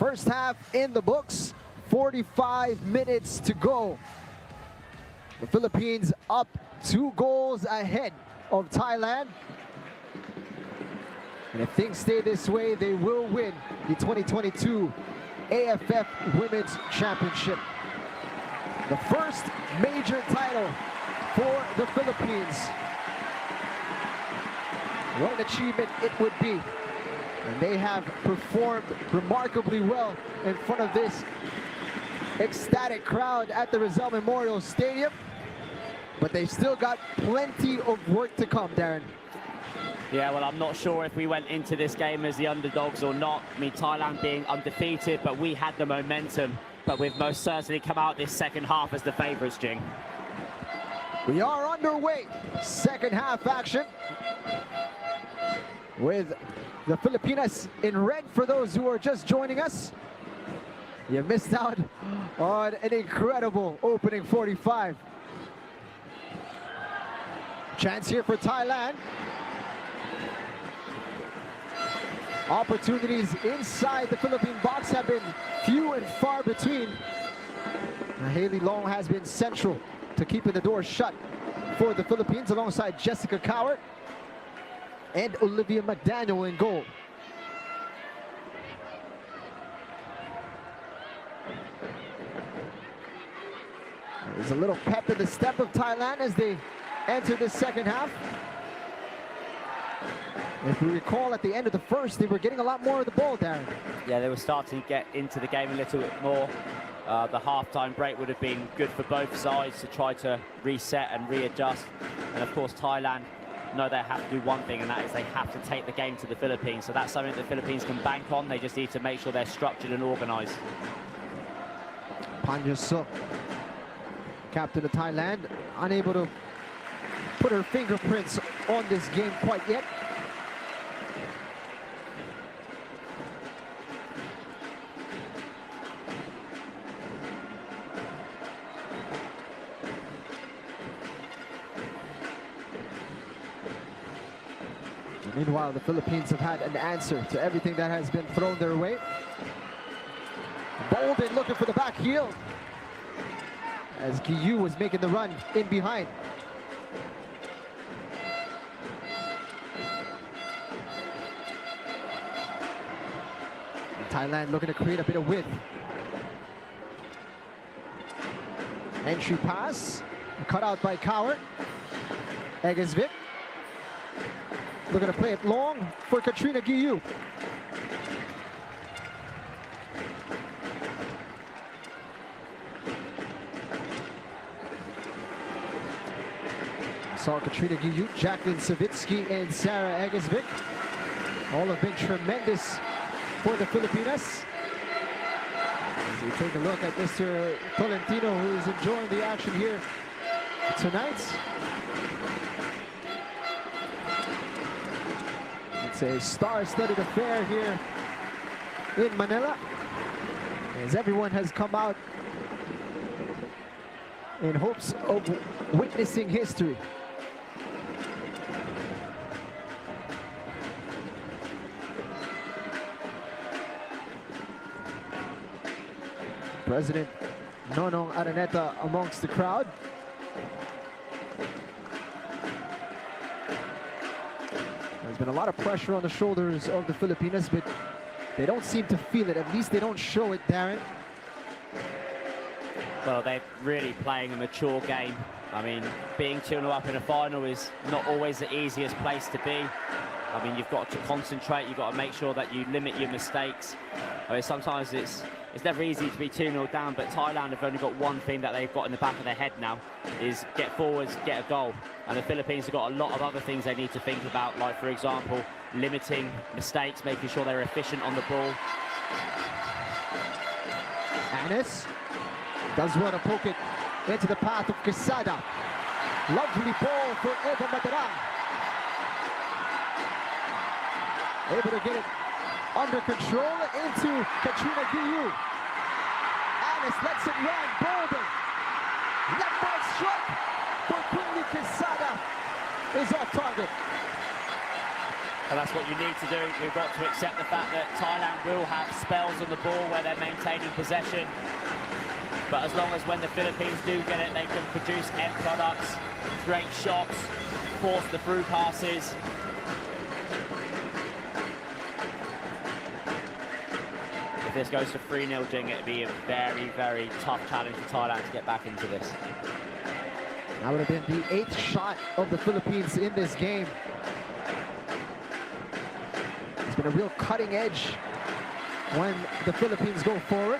First half in the books, 45 minutes to go. The Philippines up 2 goals ahead of Thailand. And if things stay this way, they will win the 2022 AFF Women's Championship. The first major title for the Philippines. What an achievement it would be. And they have performed remarkably well in front of this ecstatic crowd at the Rizal Memorial Stadium. But they've still got plenty of work to come, Darren. Yeah, well, I'm not sure if we went into this game as the underdogs or not. I mean, Thailand being undefeated, but we had the momentum. But we've most certainly come out this second half as the favourites, Jing. We are underway. Second half action with the Filipinas in red for those who are just joining us. You missed out on an incredible opening 45. Chance here for Thailand. Opportunities inside the Philippine box have been few and far between. Haley Long has been central to keeping the door shut for the Philippines alongside Jessica COWART and Olivia McDaniel in goal. There's a little pep in the step of Thailand as they enter the second half. If we recall, at the end of the first, they were getting a lot more of the ball, Darren. Yeah, they were starting to get into the game a little bit more. The half-time break would have been good for both sides to try to reset and readjust. And of course, Thailand know they have to do one thing, and that is they have to take the game to the Philippines. So that's something the Philippines can bank on. They just need to make sure they're structured and organised. Panya Suk, captain of Thailand, unable to put her fingerprints on this game quite yet. Meanwhile, the Philippines have had an answer to everything that has been thrown their way. Bolden looking for the back heel as GUILLOU was making the run in behind. And Thailand looking to create a bit of width. Entry pass, cut out by COWART. Egesvik looking to play it long for Katrina GUILLOU. Saw Katrina GUILLOU, Jacqueline Savitsky, and Sarah Egesvik. All have been tremendous for the Filipinas. As we take a look at Mr. Tolentino, who is enjoying the action here tonight. It's a star-studded affair here in Manila, as everyone has come out in hopes of witnessing history. President Nonong Araneta amongst the crowd. There's been a lot of pressure on the shoulders of the Filipinas, but they don't seem to feel it. At least they don't show it, Darren. Well, they're really playing a mature game. I mean, being 2-0 up in a final is not always the easiest place to be. I mean, you've got to concentrate, you've got to make sure that you limit your mistakes. I mean, sometimes it's never easy to be 2-0 down, but Thailand have only got one thing that they've got in the back of their head now, is get forwards, get a goal. And the Philippines have got a lot of other things they need to think about, like, for example, limiting mistakes, making sure they're efficient on the ball. Anis does want to poke it into the path of Quesada. Lovely ball for Eva Mataran. Able to get it under control into Katrina GUILLOU. Anis lets it run. Bolden. Left foot strike for Quinny Quesada is off target. And that's what you need to do. You've got to accept the fact that Thailand will have spells on the ball where they're maintaining possession. But as long as when the Philippines do get it, they can produce end products, create shots, force the through passes. If this goes to 3-0 Jing, it'd be a very, very tough challenge for Thailand to get back into this. That would have been the 8th shot of the Philippines in this game. It's been a real cutting edge when the Philippines go forward.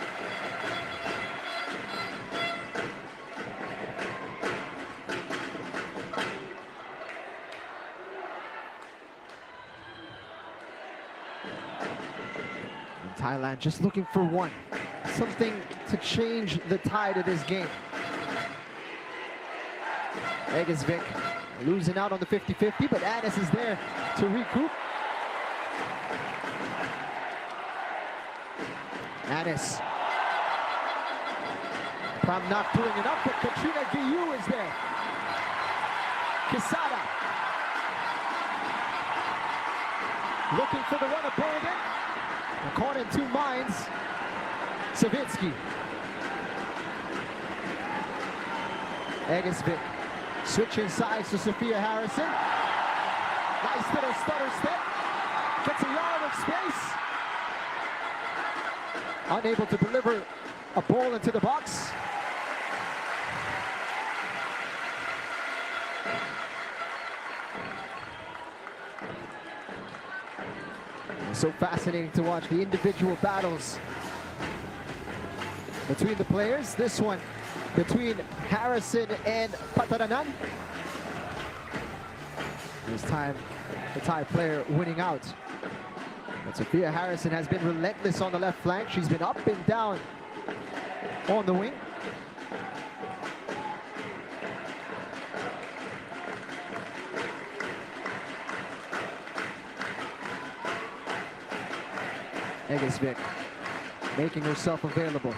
And Thailand just looking for one, something to change the tide of this game. Egesvik losing out on the 50-50, but Anis is there to recoup. Anis. Pram not doing enough, but Katrina GUILLOU is there. Quesada. Looking for the run of Bolden. Caught in 2 minds. Savitsky. Egesvik. Switching sides to Sophia Harrison. Nice little stutter step. Gets a yard of space. Unable to deliver a ball into the box. It's so fascinating to watch the individual battles between the players. This one between Harrison and Pataranan. This time, the Thai player winning out. But Sophia Harrison has been relentless on the left flank. She's been up and down on the wing. Egesvik making herself available.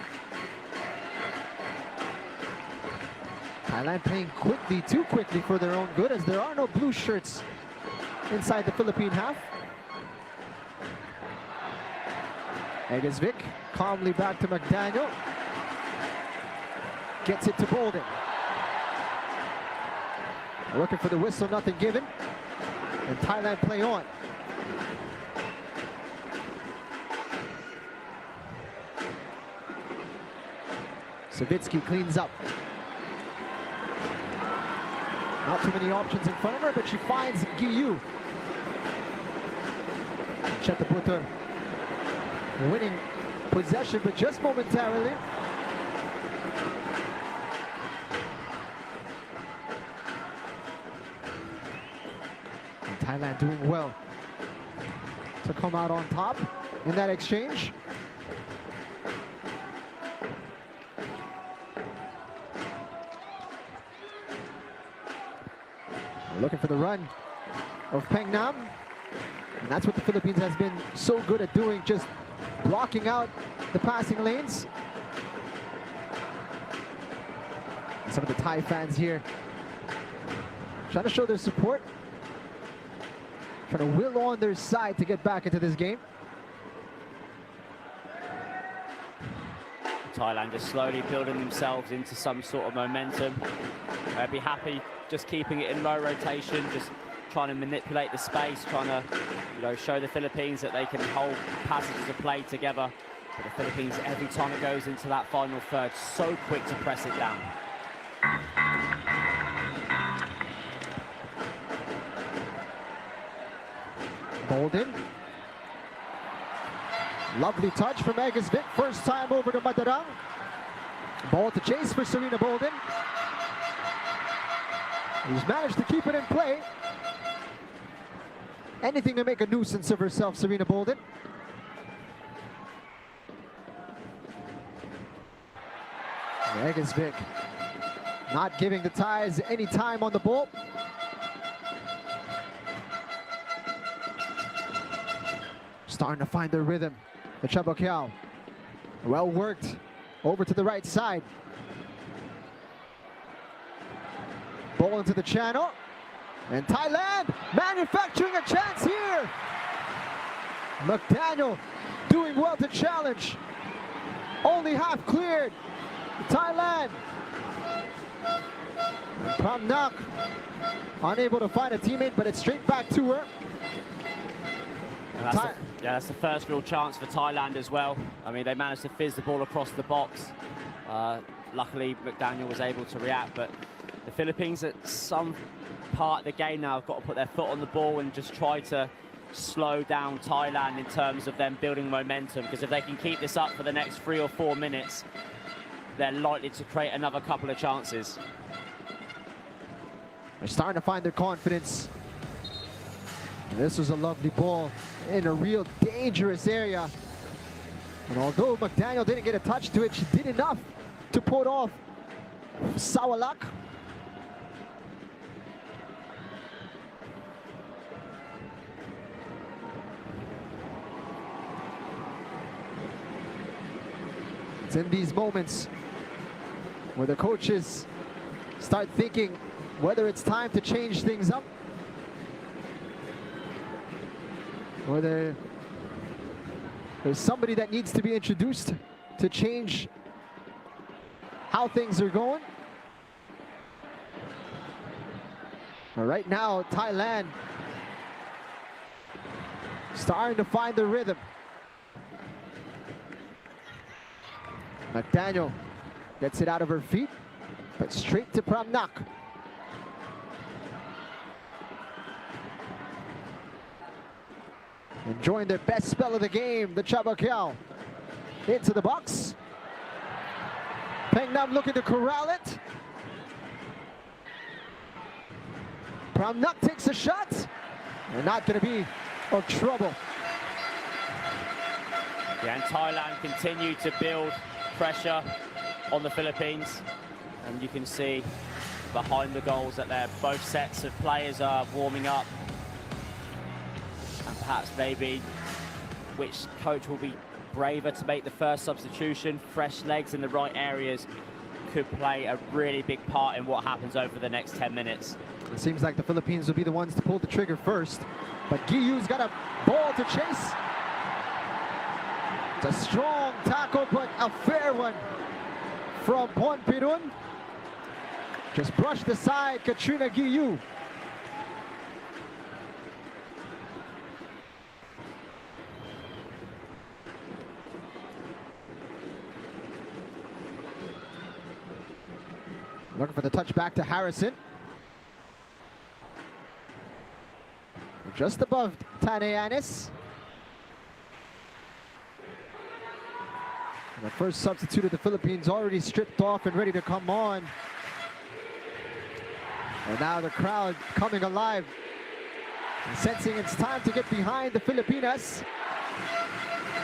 Thailand playing quickly, too quickly for their own good, as there are no blue shirts inside the Philippine half. Egesvik calmly back to McDaniel. Gets it to Bolden. Looking for the whistle, nothing given. And Thailand play on. Savitsky cleans up. Not too many options in front of her, but she finds GUILLOU. Chetaputer winning possession, but just momentarily. And Thailand doing well to come out on top in that exchange. Looking for the run of Peng Nam. And that's what the Philippines has been so good at doing, just blocking out the passing lanes. And some of the Thai fans here trying to show their support, trying to will on their side to get back into this game. Thailand just slowly building themselves into some sort of momentum. I'd be happy just keeping it in low rotation, just trying to manipulate the space, trying to show the Philippines that they can hold passages of play together. But the Philippines, every time it goes into that final third, so quick to press it down. Bolden. Lovely touch from Egesvik. First time over to Matarang. Ball to chase for Serena Bolden. He's managed to keep it in play. Anything to make a nuisance of herself, Serena Bolden. Egesvik not giving the Thais any time on the ball. Starting to find their rhythm. The Chabokiao. Well worked. Over to the right side. Ball into the channel. And Thailand manufacturing a chance here. McDaniel doing well to challenge. Only half cleared. Thailand. Pramnak unable to find a teammate, but it's straight back to her. That's the first real chance for Thailand as well. I mean, they managed to fizz the ball across the box. Luckily, McDaniel was able to react, but the Philippines at some part of the game now have got to put their foot on the ball and just try to slow down Thailand in terms of them building momentum, because if they can keep this up for the next 3 or 4 minutes, they're likely to create another couple of chances. They're starting to find their confidence. And this was a lovely ball in a real dangerous area. And although McDaniel didn't get a touch to it, she did enough to pull it off. Sawalak. It's in these moments where the coaches start thinking whether it's time to change things up, or there's somebody that needs to be introduced to change how things are going. But right now, Thailand starting to find the rhythm. McDaniel gets it out of her feet, but straight to Pramnak. Enjoying their best spell of the game, the Chabakyao. Into the box. Pengnam looking to corral it. Pramnak takes a shot. They're not going to be of trouble. Yeah, and Thailand continue to build pressure on the Philippines. And you can see behind the goals that both sets of players are warming up. And perhaps maybe which coach will be braver to make the first substitution. Fresh legs in the right areas could play a really big part in what happens over the next 10 minutes. It seems like the Philippines will be the ones to pull the trigger first, but GUILLOU's got a ball to chase. It's a strong tackle, but a fair one from Ponpirun. Just brushed aside Katrina GUILLOU. Looking for the touch back to Harrison. Just above Taneanis. The first substitute of the Philippines already stripped off and ready to come on. And now the crowd coming alive and sensing it's time to get behind the Filipinas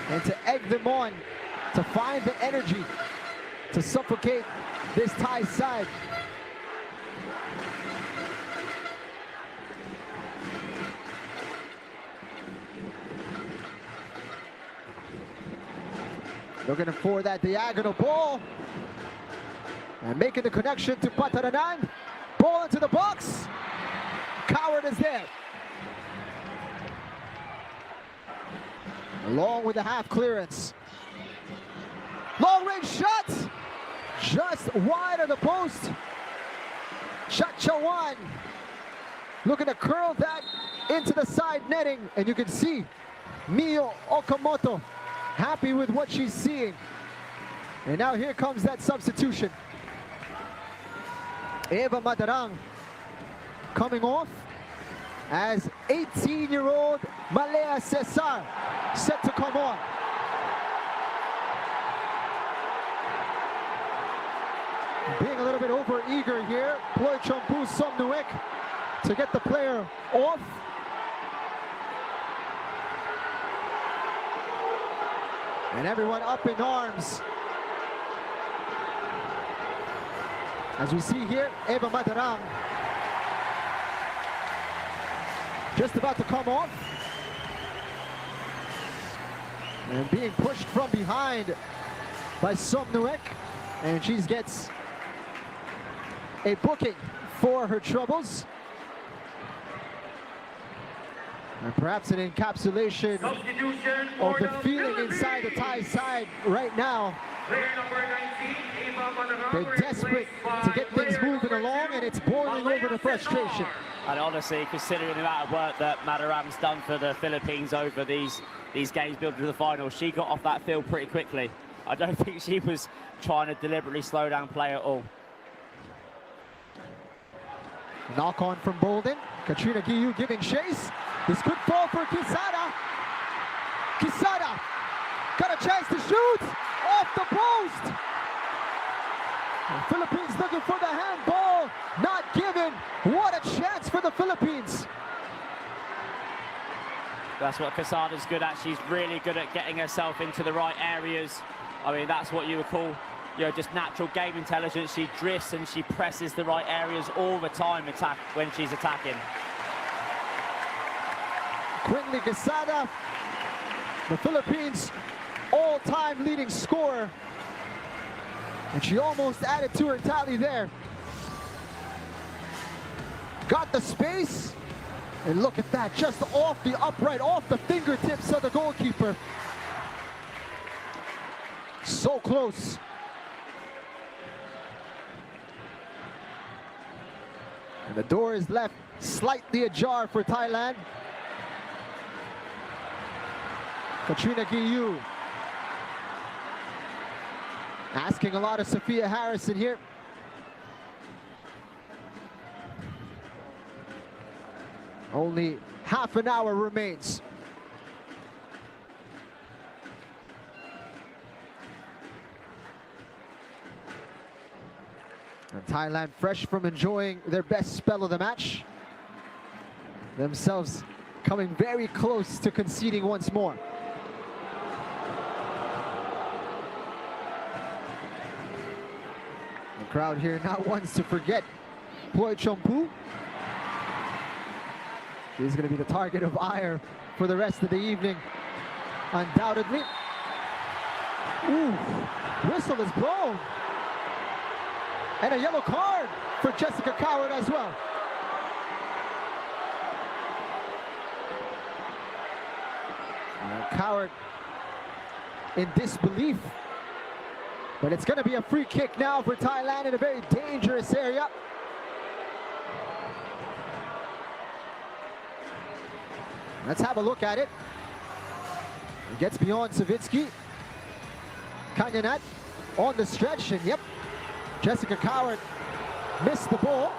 and to egg them on, to find the energy to suffocate this Thai side. Looking for that diagonal ball and making the connection to Pataranan. Ball into the box. COWART is there. Along with the half clearance. Long range shot. Just wide of the post. Chachawan looking to curl that into the side netting, and you can see Mio Okamoto happy with what she's seeing. And now here comes that substitution. Eva Madarang coming off as 18-year-old Malaya Cesar set to come on. Being a little bit over-eager here, Ploy Chompu Somnuek to get the player off. And everyone up in arms. As we see here, Eva Madarang just about to come off. And being pushed from behind by Somnuek. And she gets a booking for her troubles. And perhaps an encapsulation of the feeling inside the Thai side right now. They're desperate to get things moving along, and it's boiling over to frustration. And honestly, considering the amount of work that Madaram's done for the Philippines over these games building to the final, she got off that field pretty quickly. I don't think she was trying to deliberately slow down play at all. Knock on from Bolden. Katrina GUILLOU giving chase. This could fall for Quesada. Quesada got a chance to shoot off the post. The Philippines looking for the handball, not given. What a chance for the Philippines. That's what Quesada's good at. She's really good at getting herself into the right areas. I mean, that's what you would call, just natural game intelligence. She drifts and she presses the right areas all the time when she's attacking. Quinley Quesada, the Philippines' all-time leading scorer. And she almost added to her tally there. Got the space, and look at that, just off the upright, off the fingertips of the goalkeeper. So close. And the door is left slightly ajar for Thailand. Katrina GUILLOU asking a lot of Sophia Harrison here. Only half an hour remains. And Thailand, fresh from enjoying their best spell of the match, themselves coming very close to conceding once more. The crowd here not wants to forget Ploy Chompu. He's going to be the target of ire for the rest of the evening, undoubtedly. Ooh, whistle is blown. And a yellow card for Jessica COWART as well. COWART in disbelief. But it's going to be a free kick now for Thailand in a very dangerous area. Let's have a look at it. It gets beyond Savitsky. Kanyanat on the stretch, and yep, Jessica COWART missed the ball.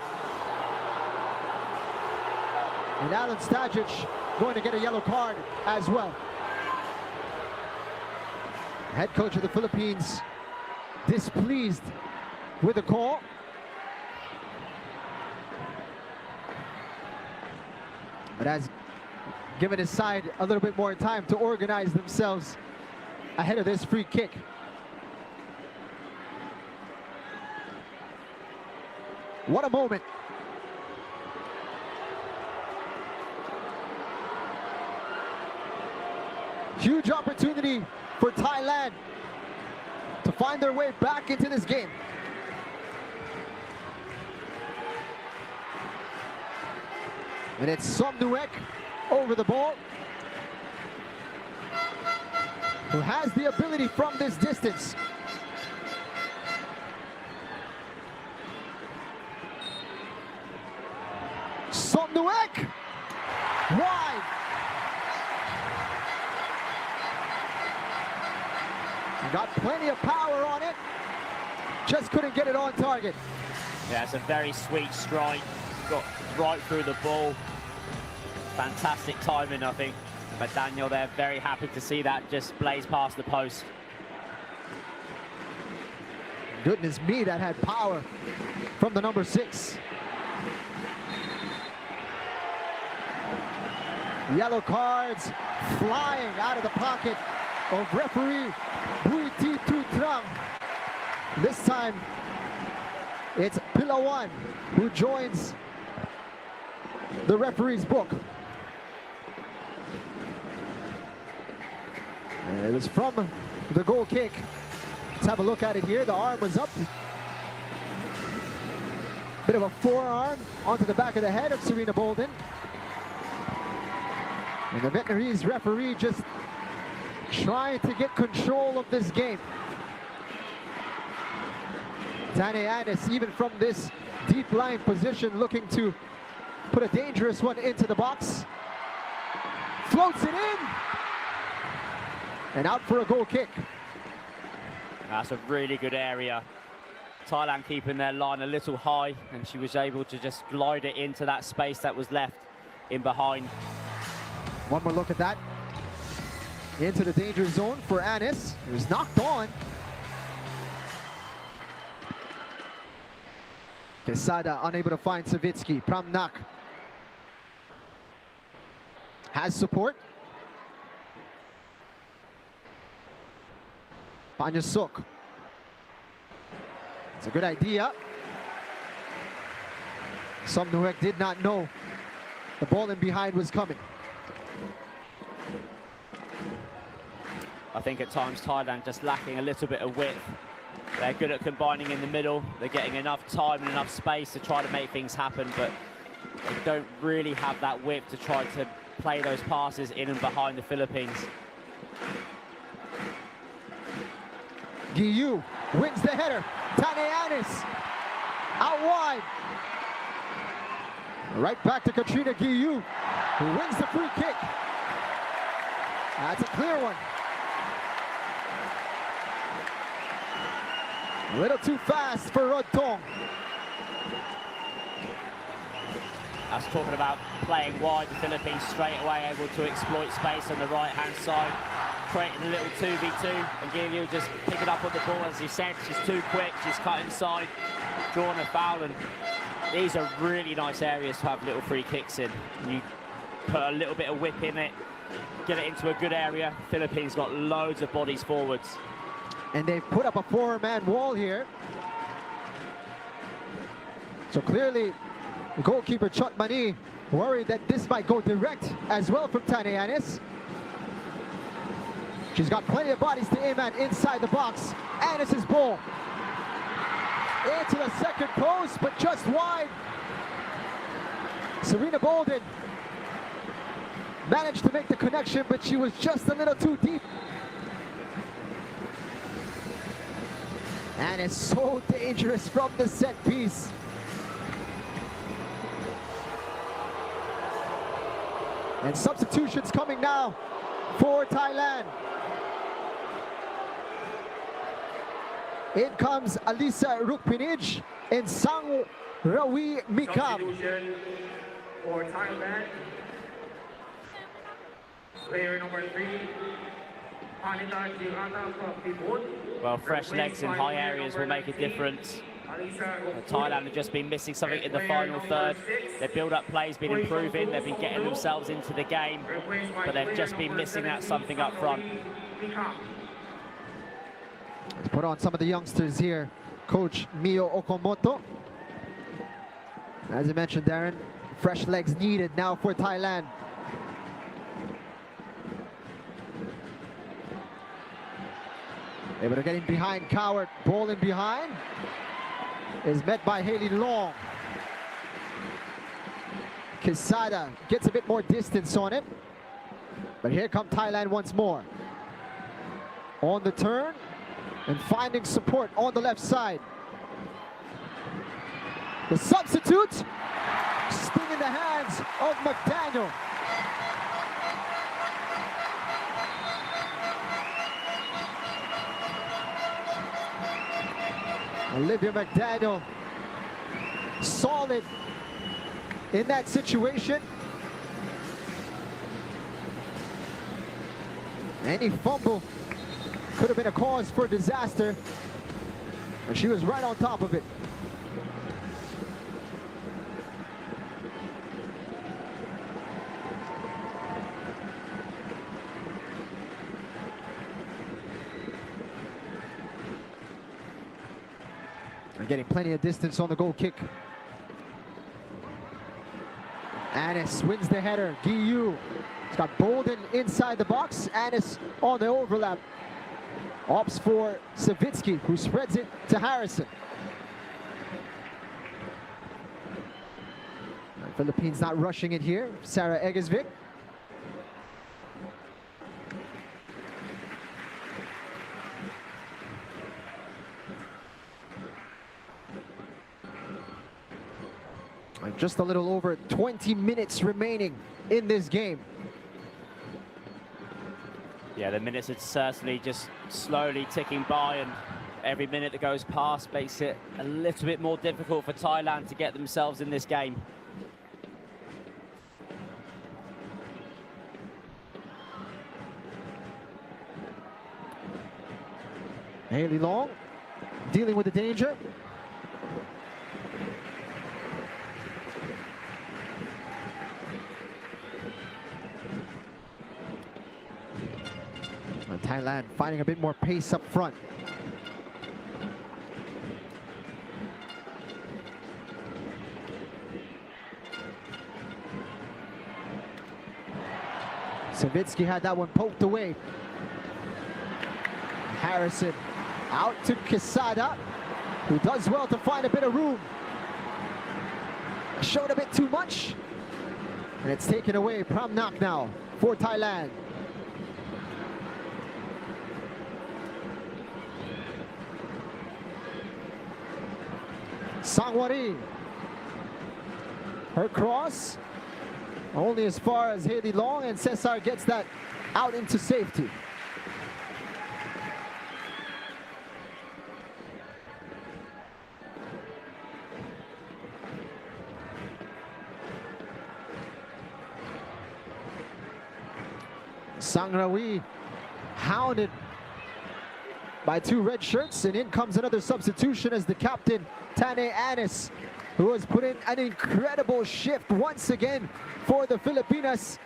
And Alan Stajic going to get a yellow card as well. Head coach of the Philippines displeased with the call. But has given his side a little bit more time to organize themselves ahead of this free kick. What a moment. Huge opportunity for Thailand to find their way back into this game. And it's Somnuek over the ball, who has the ability from this distance. Somnuek! Wide! Got plenty of power on it, just couldn't get it on target. Yeah, it's a very sweet strike, got right through the ball. Fantastic timing, I think. But Daniel there, very happy to see that just blaze past the post. Goodness me, that had power from the number 6. Yellow cards flying out of the pocket of referee Bui T Tu Trang. This time, it's Pilawan who joins the referee's book. And it was from the goal kick. Let's have a look at it here. The arm was up. Bit of a forearm onto the back of the head of Serena Bolden. And the Vietnamese referee just trying to get control of this game. Annis, even from this deep line position, looking to put a dangerous one into the box. Floats it in. And out for a goal kick. That's a really good area. Thailand keeping their line a little high, and she was able to just glide it into that space that was left in behind. One more look at that. Into the danger zone for Annis. It was knocked on. Quesada unable to find Savitsky. Pramnak has support. Panyasuk. It's a good idea. Somnuek did not know the ball in behind was coming. I think at times Thailand just lacking a little bit of width. They're good at combining in the middle. They're getting enough time and enough space to try to make things happen, but they don't really have that width to try to play those passes in and behind the Philippines. GUILLOU wins the header. Annis out wide. Right back to Katrina GUILLOU, who wins the free kick. That's a clear one. A little too fast for Rodong. I was talking about playing wide. The Philippines straight away able to exploit space on the right-hand side, creating a little 2v2, and GUILLOU just picking up on the ball. As you said, she's too quick, she's cut inside, drawing a foul, and these are really nice areas to have little free kicks in. You put a little bit of whip in it, get it into a good area. Philippines got loads of bodies forwards. And they've put up a four-man wall here. So clearly, the goalkeeper Chotmani worried that this might go direct as well from Annis. She's got plenty of bodies to aim at inside the box. Annis's ball into the second post, but just wide. Serena Bolden managed to make the connection, but she was just a little too deep. And it's so dangerous from the set piece. And substitutions coming now for Thailand. In comes Alisa Rukpinij and Sang Rawi Mikam. Substitution for Thailand. Player number 3. Well, fresh legs in high areas will make a difference. Thailand have just been missing something in the final third. Their build-up play's been improving. They've been getting themselves into the game, but they've just been missing that something up front. Let's put on some of the youngsters here. Coach Mio Okamoto. As you mentioned, Darren, fresh legs needed now for Thailand. Able to get in behind COWART. Ball in behind is met by Haley Long. Quesada gets a bit more distance on him. But here come Thailand once more. On the turn and finding support on the left side. The substitute, sting in the hands of McDaniel. Olivia McDaniel, solid in that situation. Any fumble could have been a cause for disaster, and she was right on top of it. Getting plenty of distance on the goal kick. Annis wins the header. GUILLOU. It's got Bolden inside the box. Annis on the overlap. Opts for Savitsky, who spreads it to Harrison. Philippines not rushing it here. Sarah Egesvik. And just a little over 20 minutes remaining in this game. Yeah, the minutes are certainly just slowly ticking by, and every minute that goes past makes it a little bit more difficult for Thailand to get themselves in this game. Haley Long dealing with the danger. And Thailand finding a bit more pace up front. Savitsky had that one poked away. Harrison out to Quesada, who does well to find a bit of room. Showed a bit too much, and it's taken away. Pramnak now for Thailand. Sangwari, her cross, only as far as Haley Long, and Cesar gets that out into safety. Sangrawi hounded by two red shirts, and in comes another substitution as the captain, Tane Anis, who has put in an incredible shift once again for the Filipinas,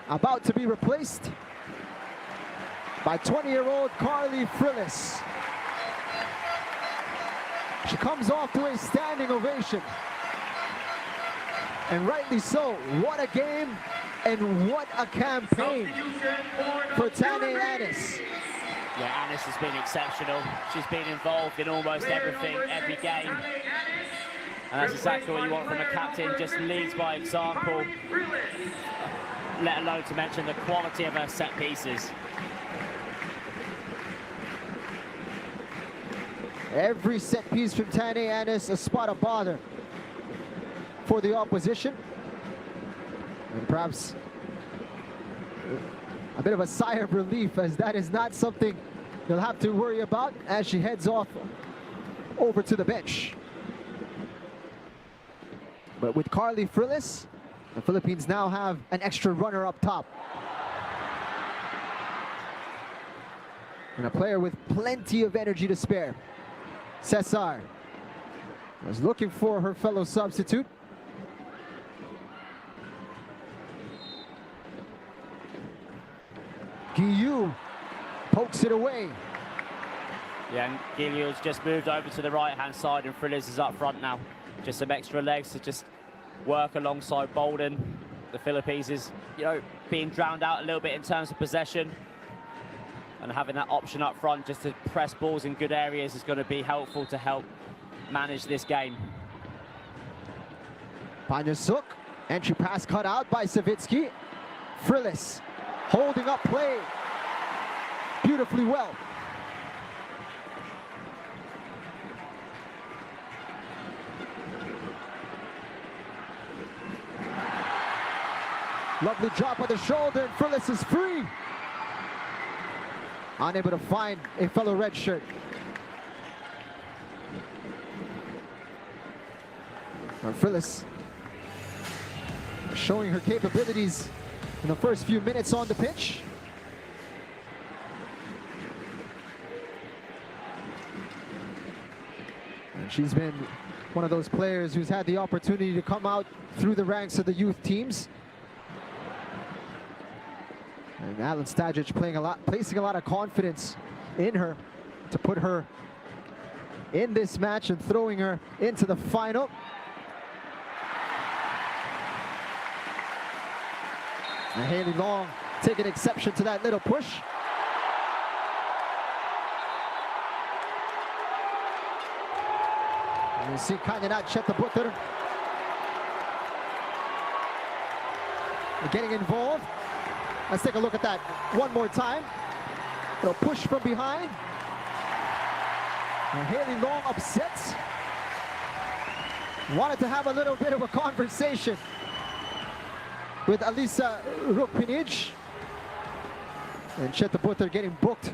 about to be replaced by 20-year-old Carly Frillis. She comes off to a standing ovation, and rightly so. What a game and what a campaign for Tane Anis. Yeah, Anis has been exceptional. She's been involved in almost everything, every game. And that's exactly what you want from a captain, just leads by example, let alone to mention the quality of her set pieces. Every set piece from Tane Anis, a spot of bother for the opposition. And perhaps a bit of a sigh of relief, as that is not something they'll have to worry about as she heads off over to the bench. But with Carly Frillis, the Philippines now have an extra runner up top. And a player with plenty of energy to spare. Cesar was looking for her fellow substitute. GUILLOU pokes it away. Yeah, and GUILLOU's just moved over to the right-hand side, and Frillis is up front now. Just some extra legs to just work alongside Bolden. The Philippines is, being drowned out a little bit in terms of possession, and having that option up front just to press balls in good areas is going to be helpful to help manage this game. Panyasuk, entry pass cut out by Savitsky. Frillis holding up play beautifully well. Lovely drop of the shoulder, and Frillis is free. Unable to find a fellow red shirt. And Frillis showing her capabilities in the first few minutes on the pitch. And she's been one of those players who's had the opportunity to come out through the ranks of the youth teams. And Alan Stajic placing a lot of confidence in her to put her in this match and throwing her into the final. And Haley Long taking exception to that little push. And you see Kanyanat Chetabutter getting involved. Let's take a look at that one more time. Little push from behind. And Haley Long upsets. wanted to have a little bit of a conversation with Alisa Rukpinij. And Chetabutter getting booked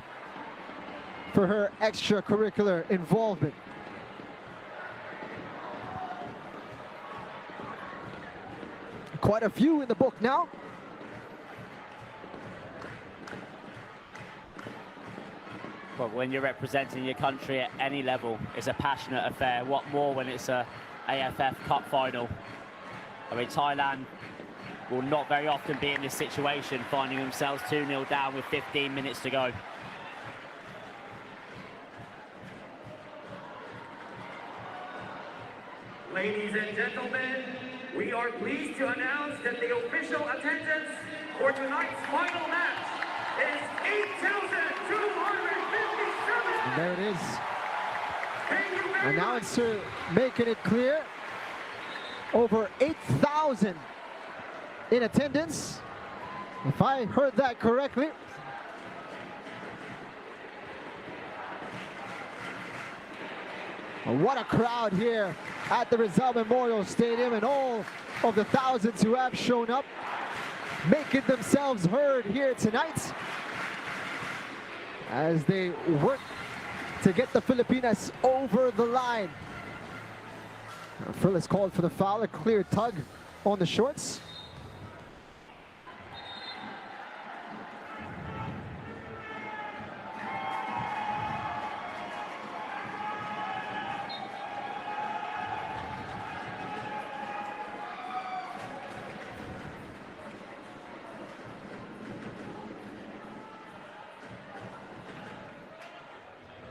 for her extracurricular involvement. Quite a few in the book now. But when you're representing your country at any level, it's a passionate affair. What more when it's a AFF Cup final? I mean, Thailand will not very often be in this situation, finding themselves 2-0 down with 15 minutes to go. Ladies and gentlemen, we are pleased to announce that the official attendance for tonight's final match is 8,257. And there it is. Thank you very much. Announcer making it clear. Over 8,000 in attendance, if I heard that correctly. What a crowd here at the Rizal Memorial Stadium, and all of the thousands who have shown up making themselves heard here tonight as they work to get the Filipinas over the line. Frill is called for the foul, a clear tug on the shorts.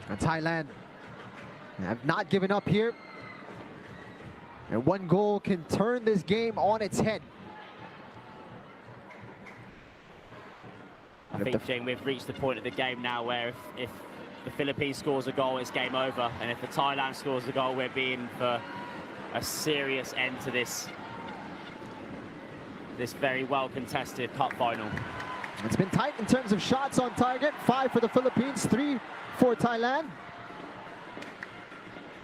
And Thailand have not given up here. And one goal can turn this game on its head. I think, Jing, we've reached the point of the game now where if the Philippines scores a goal, it's game over. And if the Thailand scores a goal, we're being for a serious end to this very well-contested cup final. It's been tight in terms of shots on target. 5 for the Philippines, 3 for Thailand.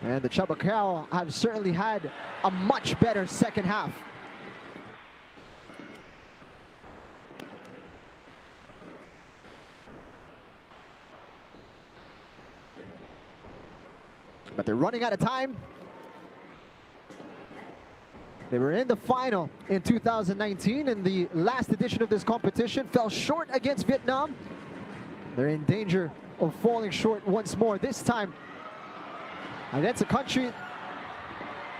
And the Chabacao have certainly had a much better second half. But they're running out of time. They were in the final in 2019 in the last edition of this competition, fell short against Vietnam. They're in danger of falling short once more, this time against a country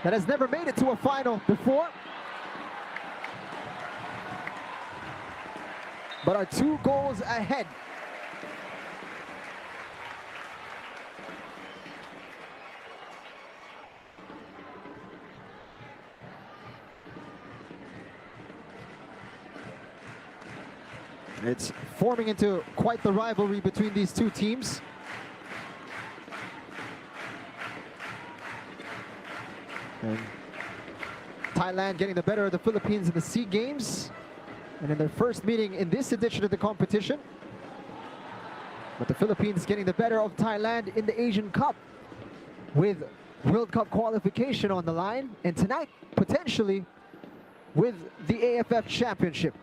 that has never made it to a final before, but are 2 goals ahead. It's forming into quite the rivalry between these two teams. And Thailand getting the better of the Philippines in the SEA Games and in their first meeting in this edition of the competition. But the Philippines getting the better of Thailand in the Asian Cup with World Cup qualification on the line, and tonight potentially with the AFF Championship.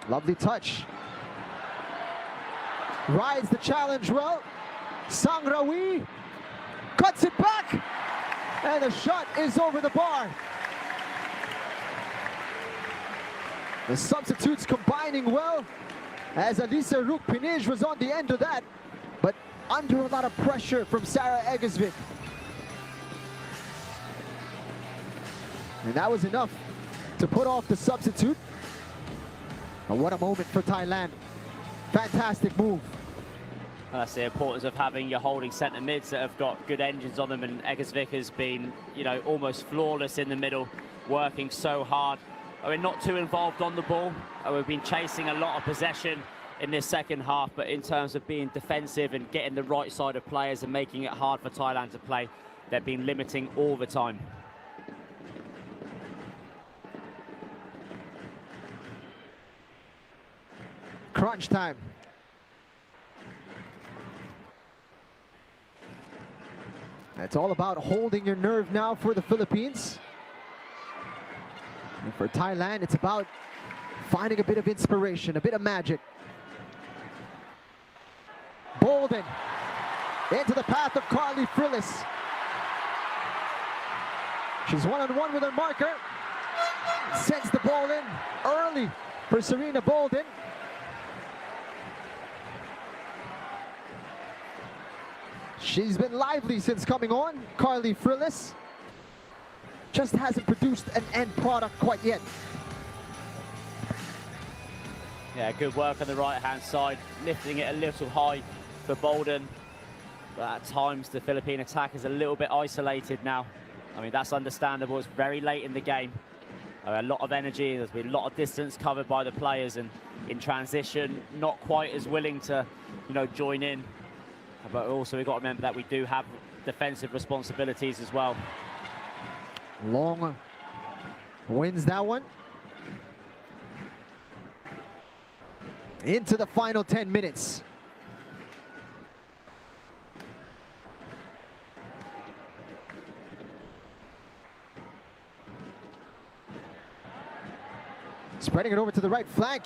Lovely touch. Rides the challenge well. Sang Rawi cuts it back, and the shot is over the bar. The substitutes combining well, as Alisa Rukpinij was on the end of that, but under a lot of pressure from Sarah Egesvik. And that was enough to put off the substitute. And what a moment for Thailand. Fantastic move. And that's the importance of having your holding centre mids that have got good engines on them, and Egesvik has been, you know, almost flawless in the middle, working so hard. I mean, not too involved on the ball. We've been chasing a lot of possession in this second half, but in terms of being defensive and getting the right side of players and making it hard for Thailand to play, they've been limiting all the time. Crunch time. It's all about holding your nerve now for the Philippines. And for Thailand, it's about finding a bit of inspiration, a bit of magic. Bolden into the path of Carly Frillis. She's one-on-one with her marker. Sends the ball in early for Serena Bolden. She's been lively since coming on, Carly Frillis. Just hasn't produced an end product quite yet. Yeah, good work on the right-hand side, lifting it a little high for Bolden. But at times, the Philippine attack is a little bit isolated now. I mean, that's understandable. It's very late in the game. A lot of energy, there's been a lot of distance covered by the players, and in transition, not quite as willing to, join in. But also, we've got to remember that we do have defensive responsibilities as well. Long wins that one. Into the final 10 minutes. Spreading it over to the right flank,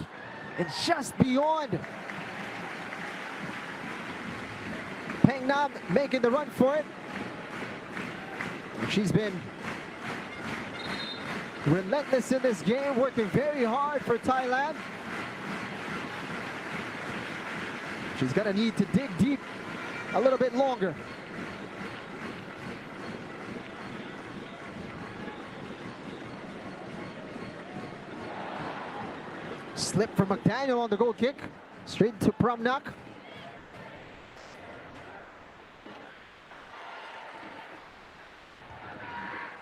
and just beyond. Peng Nam making the run for it. She's been relentless in this game, working very hard for Thailand. She's gonna need to dig deep a little bit longer. Slip from McDaniel on the goal kick, straight to Pramnak.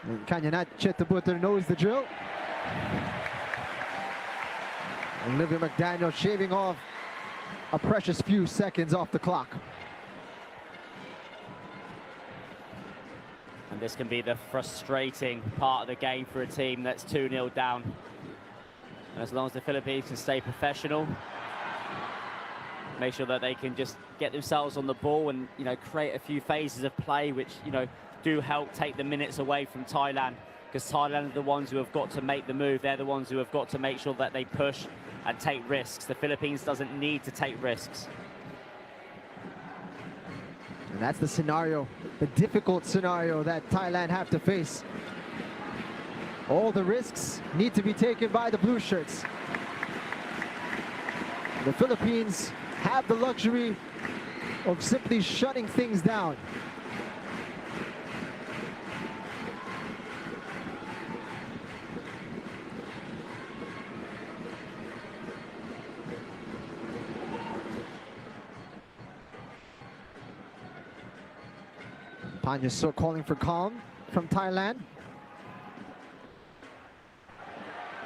And Kanyanat Chetabutter knows the drill. Olivia McDaniel shaving off a precious few seconds off the clock. And this can be the frustrating part of the game for a team that's 2-0 down. And as long as the Philippines can stay professional, make sure that they can just get themselves on the ball and, create a few phases of play which, do help take the minutes away from Thailand, because Thailand are the ones who have got to make the move. They're the ones who have got to make sure that they push and take risks. The Philippines doesn't need to take risks. And that's the scenario, the difficult scenario that Thailand have to face. All the risks need to be taken by the blue shirts. The Philippines have the luxury of simply shutting things down. Panyasuk calling for calm from Thailand.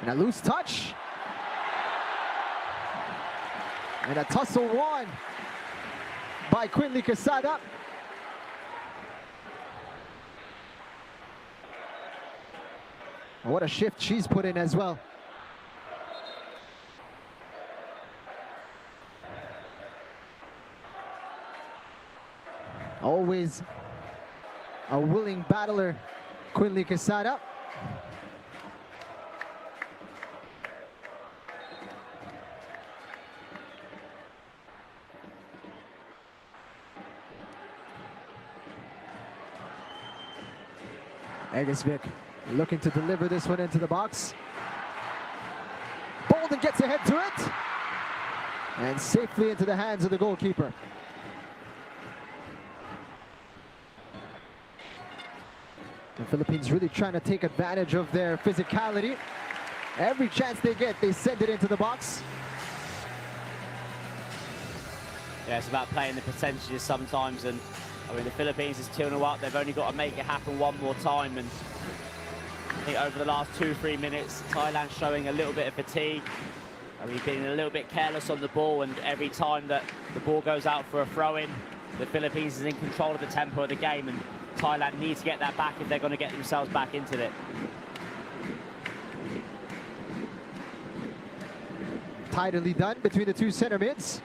And a loose touch. And a tussle won by Quinley Quesada. What a shift she's put in as well. Always a willing battler, Quinley Quesada. Egesvik looking to deliver this one into the box. Bolden gets ahead to it. And safely into the hands of the goalkeeper. The Philippines really trying to take advantage of their physicality. Every chance they get, they send it into the box. Yeah, it's about playing the percentages sometimes, and I mean, the Philippines is 2-0 up. They've only got to make it happen one more time, and I think over the last 2-3 minutes, Thailand showing a little bit of fatigue. I mean, being a little bit careless on the ball, and every time that the ball goes out for a throw-in, the Philippines is in control of the tempo of the game, and Thailand need to get that back if they're going to get themselves back into it. Tidily done between the two center mids,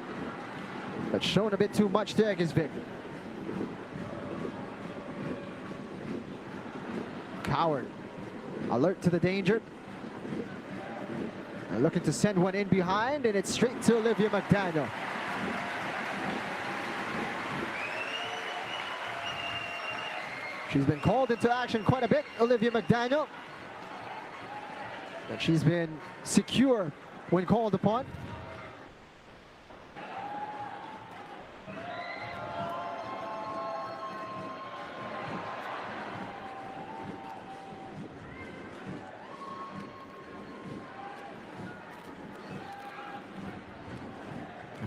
but shown a bit too much to Egesvik. COWART, alert to the danger. And looking to send one in behind, and it's straight to Olivia McDaniel. She's been called into action quite a bit, Olivia McDaniel. But she's been secure when called upon.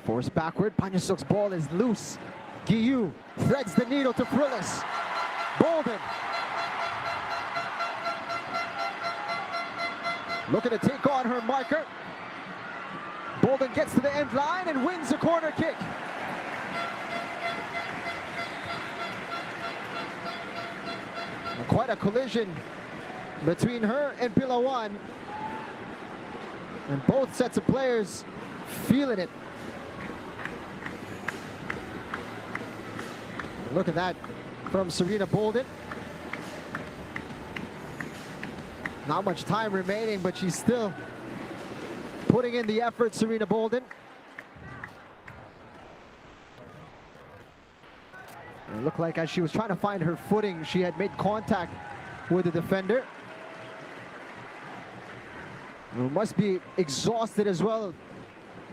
Forced backward, Panyasuk's ball is loose. GUILLOU threads the needle to Frillis. Bolden looking to take on her marker. Bolden gets to the end line and wins the corner kick. Quite a collision between her and Pilawan. And both sets of players feeling it. Look at that from Serena Bolden. Not much time remaining, but she's still putting in the effort, Serena Bolden. It looked like as she was trying to find her footing, she had made contact with the defender. Who must be exhausted as well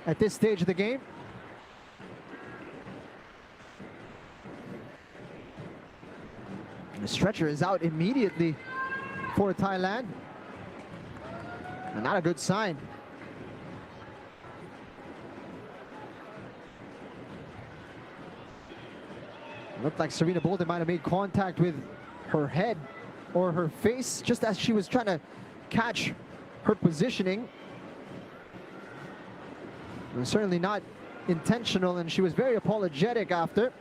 at this stage of the game. The stretcher is out immediately for Thailand. And not a good sign. It looked like Serena Bolden might have made contact with her head or her face just as she was trying to catch her positioning. It was certainly not intentional, and she was very apologetic after.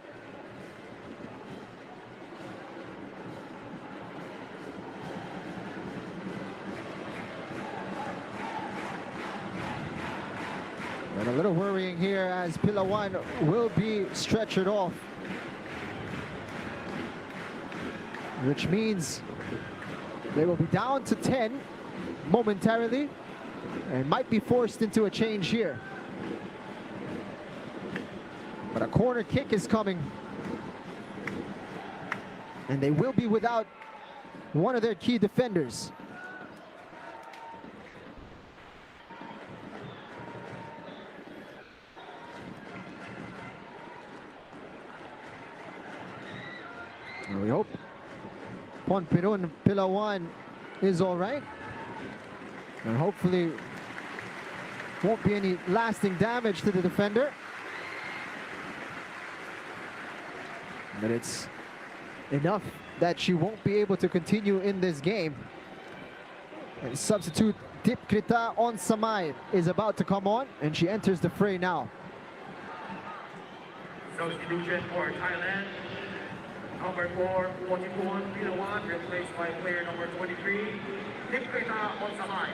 And a little worrying here as Pilawan will be stretchered off. Which means they will be down to 10 momentarily and might be forced into a change here. But a corner kick is coming. And they will be without one of their key defenders. And we hope Ponpirun Pilawan is all right. And hopefully won't be any lasting damage to the defender. But it's enough that she won't be able to continue in this game. And substitute Dipkrita Onsamai is about to come on, and she enters the fray now. Substitution for Thailand. Number 4, 41, Pilawan, replaced by player number 23, Dipkrita Onsamai.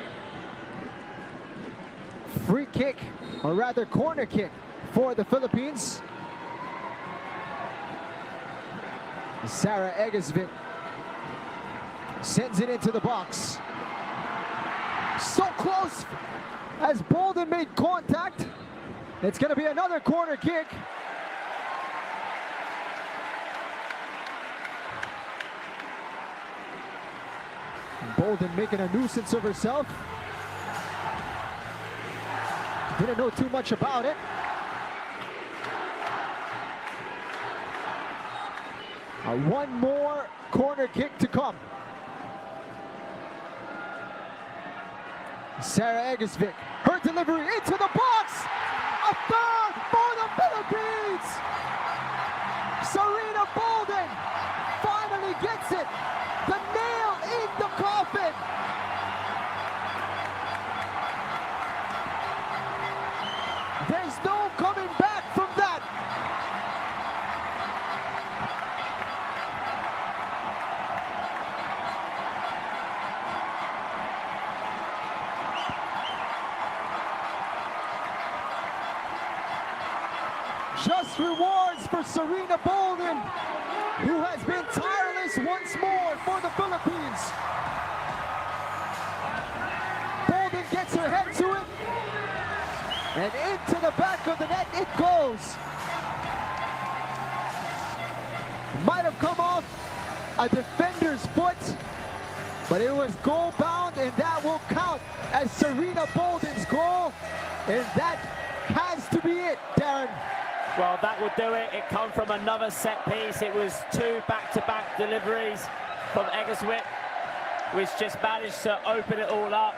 Free kick, or rather corner kick, for the Philippines. Sarah Egesvik sends it into the box. So close as Bolden made contact. It's going to be another corner kick. Bolden making a nuisance of herself. Didn't know too much about it. One more corner kick to come. Sarah Egesvik, her delivery into the box. A third for the Philippines. Serena Bolden finally gets it. The nail in the coffin. There's no coming back from that. Just rewards for Serena Bolden, who has been tireless once more for the Philippines. Bolden gets her head to it. And into the back of the net it goes. Might have come off a defender's foot, but it was goal bound, and that will count as Serena Bolden's goal. And that has to be it, Darren. Well, that will do it. It comes from another set piece. It was 2 back-to-back deliveries from Eggerswit, which just managed to open it all up.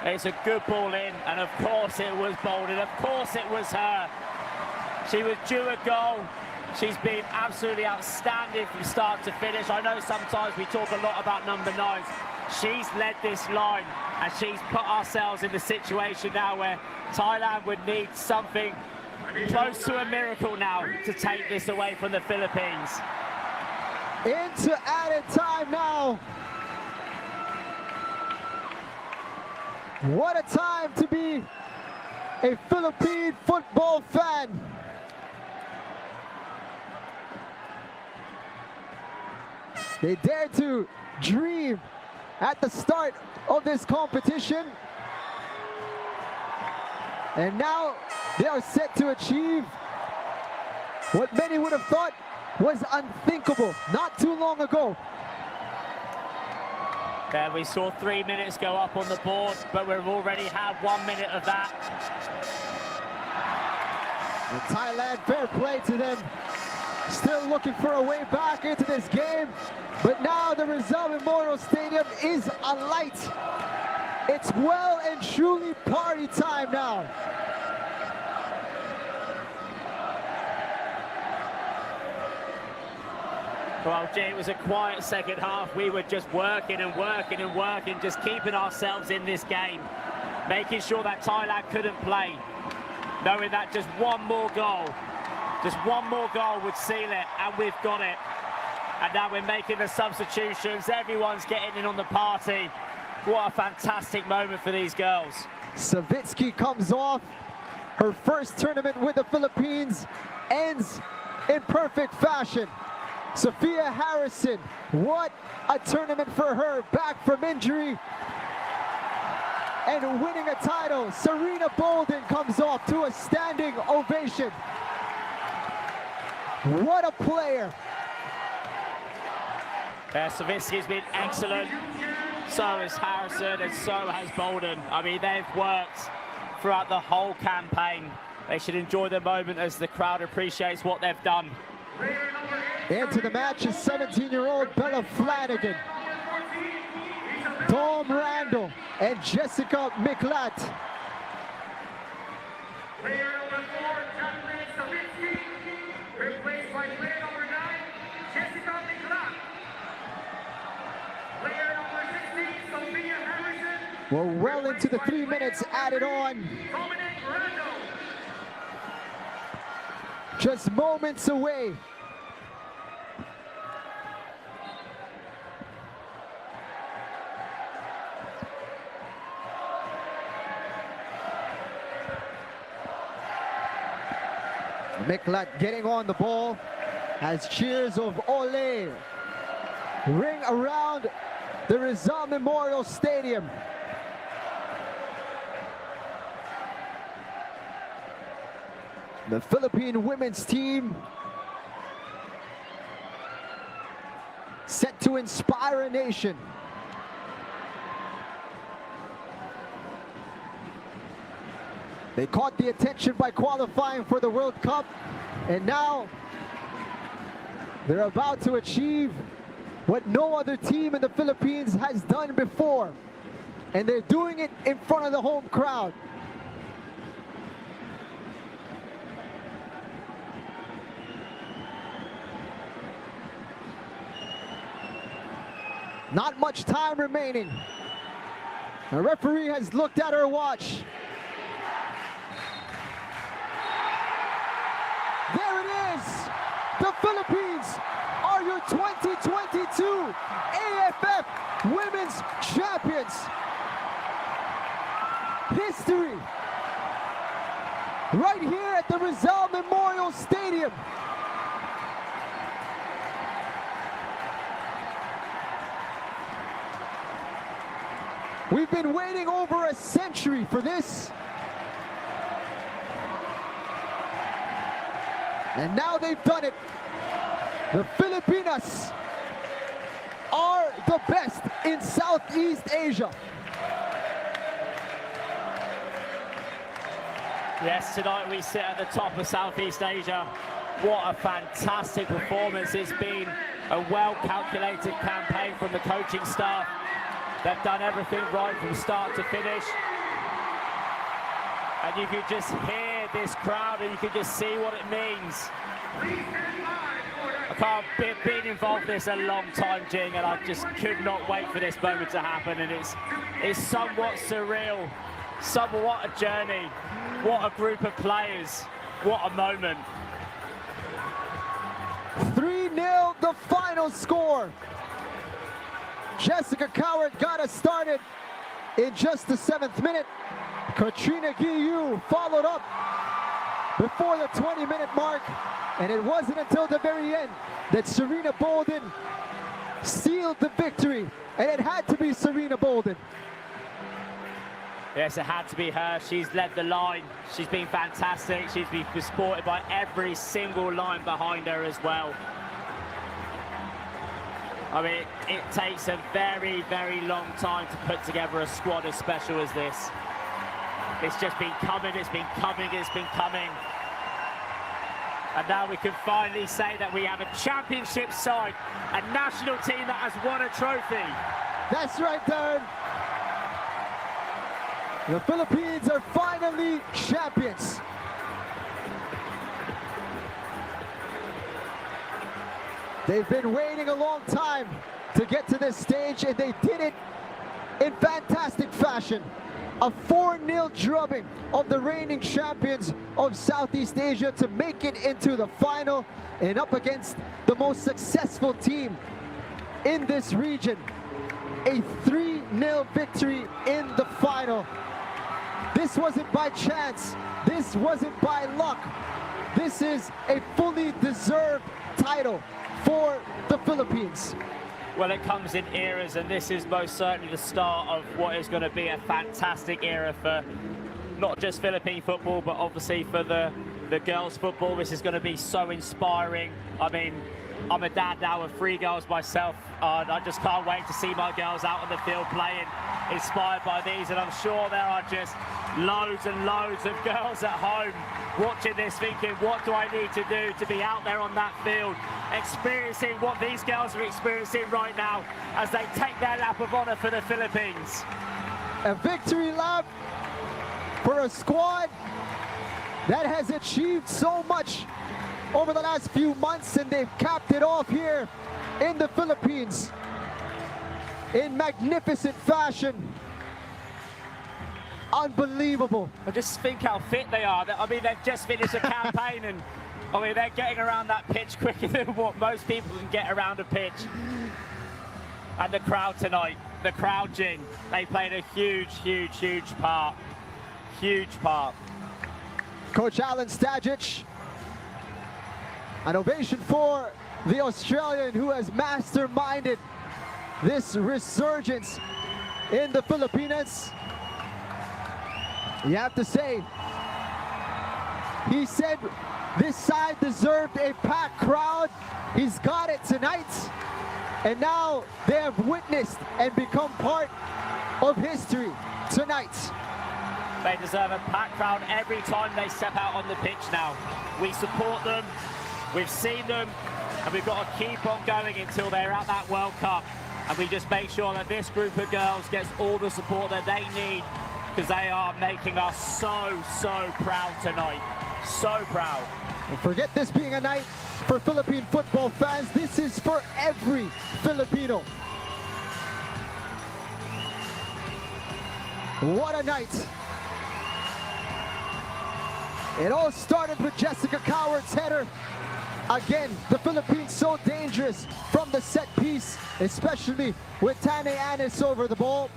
It's a good ball in, and of course it was Bolden. Of course it was her. She was due a goal. She's been absolutely outstanding from start to finish. I know sometimes we talk a lot about number 9s. She's led this line, and she's put ourselves in the situation now where Thailand would need something close to a miracle now to take this away from the Philippines. Into added time now. What a time to be a Philippine football fan. They dared to dream at the start of this competition. And now they are set to achieve what many would have thought was unthinkable not too long ago. There we saw 3 minutes go up on the board, but we've already had 1 minute of that. And Thailand, fair play to them. Still looking for a way back into this game. But now the Rizal Memorial Stadium is alight. It's well and truly party time now. Well, Jay, it was a quiet second half. We were just working and working and working, just keeping ourselves in this game, making sure that Thailand couldn't play, knowing that just one more goal would seal it, and we've got it. And now we're making the substitutions. Everyone's getting in on the party. What a fantastic moment for these girls. Savitsky comes off. Her first tournament with the Philippines ends in perfect fashion. Sophia Harrison, what a tournament for her, back from injury and winning a title. Serena Bolden comes off to a standing ovation. What a player. Savitsky's been excellent. So has Harrison and so has Bolden. I mean, they've worked throughout the whole campaign. They should enjoy the moment as the crowd appreciates what they've done. Into the match is 17-year-old Bella Flanagan, Dom Randall, and Jessica Miklat. Player number 4, Jacqueline Savitsky, replaced by player number 9, Jessica Miklat. Player number 16, Sophia Harrison. We're well into the 3 minutes added on. Dominic Randall. Just moments away. Miklat getting on the ball as cheers of Ole ring around the Rizal Memorial Stadium. The Philippine women's team set to inspire a nation. They caught the attention by qualifying for the World Cup, and now they're about to achieve what no other team in the Philippines has done before, and they're doing it in front of the home crowd. Not much time remaining. The referee has looked at her watch. There it is. The Philippines are your 2022 AFF Women's Champions. History right here at the Rizal Memorial Stadium. We've been waiting over a century for this. And now they've done it. The Filipinas are the best in Southeast Asia. Yes, tonight we sit at the top of Southeast Asia. What a fantastic performance. It's been a well-calculated campaign from the coaching staff. They've done everything right from start to finish. And you could just hear this crowd and you could just see what it means. I can't been involved in this a long time, Jing, and I just could not wait for this moment to happen. And it's somewhat surreal, somewhat a journey. What a group of players, what a moment. 3-0 the final score. Jessica COWART got us started in just the 7th minute. Katrina GUILLOU followed up before the 20-minute mark, and it wasn't until the very end that Serena Bolden sealed the victory, and it had to be Serena Bolden. Yes, it had to be her. She's led the line. She's been fantastic. She's been supported by every single line behind her as well. I mean, it takes a very, very long time to put together a squad as special as this. It's just been coming, it's been coming, it's been coming. And now we can finally say that we have a championship side, a national team that has won a trophy. That's right, Darren. The Philippines are finally champions. They've been waiting a long time to get to this stage, and they did it in fantastic fashion. A 4-0 drubbing of the reigning champions of Southeast Asia to make it into the final and up against the most successful team in this region. A 3-0 victory in the final. This wasn't by chance. This wasn't by luck. This is a fully deserved title for the Philippines. Well, it comes in eras, and this is most certainly the start of what is going to be a fantastic era for not just Philippine football, but obviously for the girls' football. This is going to be so inspiring. I mean, I'm a dad now of 3 girls myself, and I just can't wait to see my girls out on the field playing, inspired by these. And I'm sure there are just loads and loads of girls at home watching this thinking, what do I need to do to be out there on that field, experiencing what these girls are experiencing right now as they take their lap of honor for the Philippines. A victory lap for a squad that has achieved so much over the last few months, and they've capped it off here in the Philippines in magnificent fashion. Unbelievable. I just think how fit they are. I mean, they've just finished a campaign, and I mean, they're getting around that pitch quicker than what most people can get around a pitch. And the crowd tonight, the crowd, Jing, they played a huge, huge, huge part. Huge part. Coach Alan Stajic, an ovation for the Australian who has masterminded this resurgence in the Philippines. You have to say, he said this side deserved a packed crowd. He's got it tonight. And now they have witnessed and become part of history tonight. They deserve a packed crowd every time they step out on the pitch now. We support them, we've seen them, and we've got to keep on going until they're at that World Cup. And we just make sure that this group of girls gets all the support that they need, because they are making us so, so proud tonight. So proud. And forget this being a night for Philippine football fans. This is for every Filipino. What a night. It all started with Jessica COWART's header. Again, the Philippines so dangerous from the set piece, especially with Tane Anis over the ball.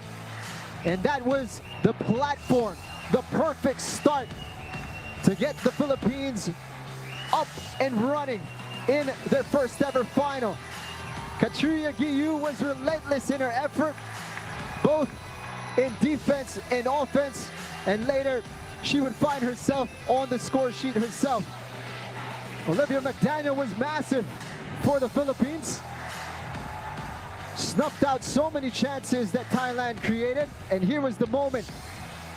And that was the platform, the perfect start to get the Philippines up and running in their first ever final. Katrina GUILLOU was relentless in her effort, both in defense and offense, and later she would find herself on the score sheet herself. Olivia McDaniel was massive for the Philippines. Snuffed out so many chances that Thailand created, and here was the moment.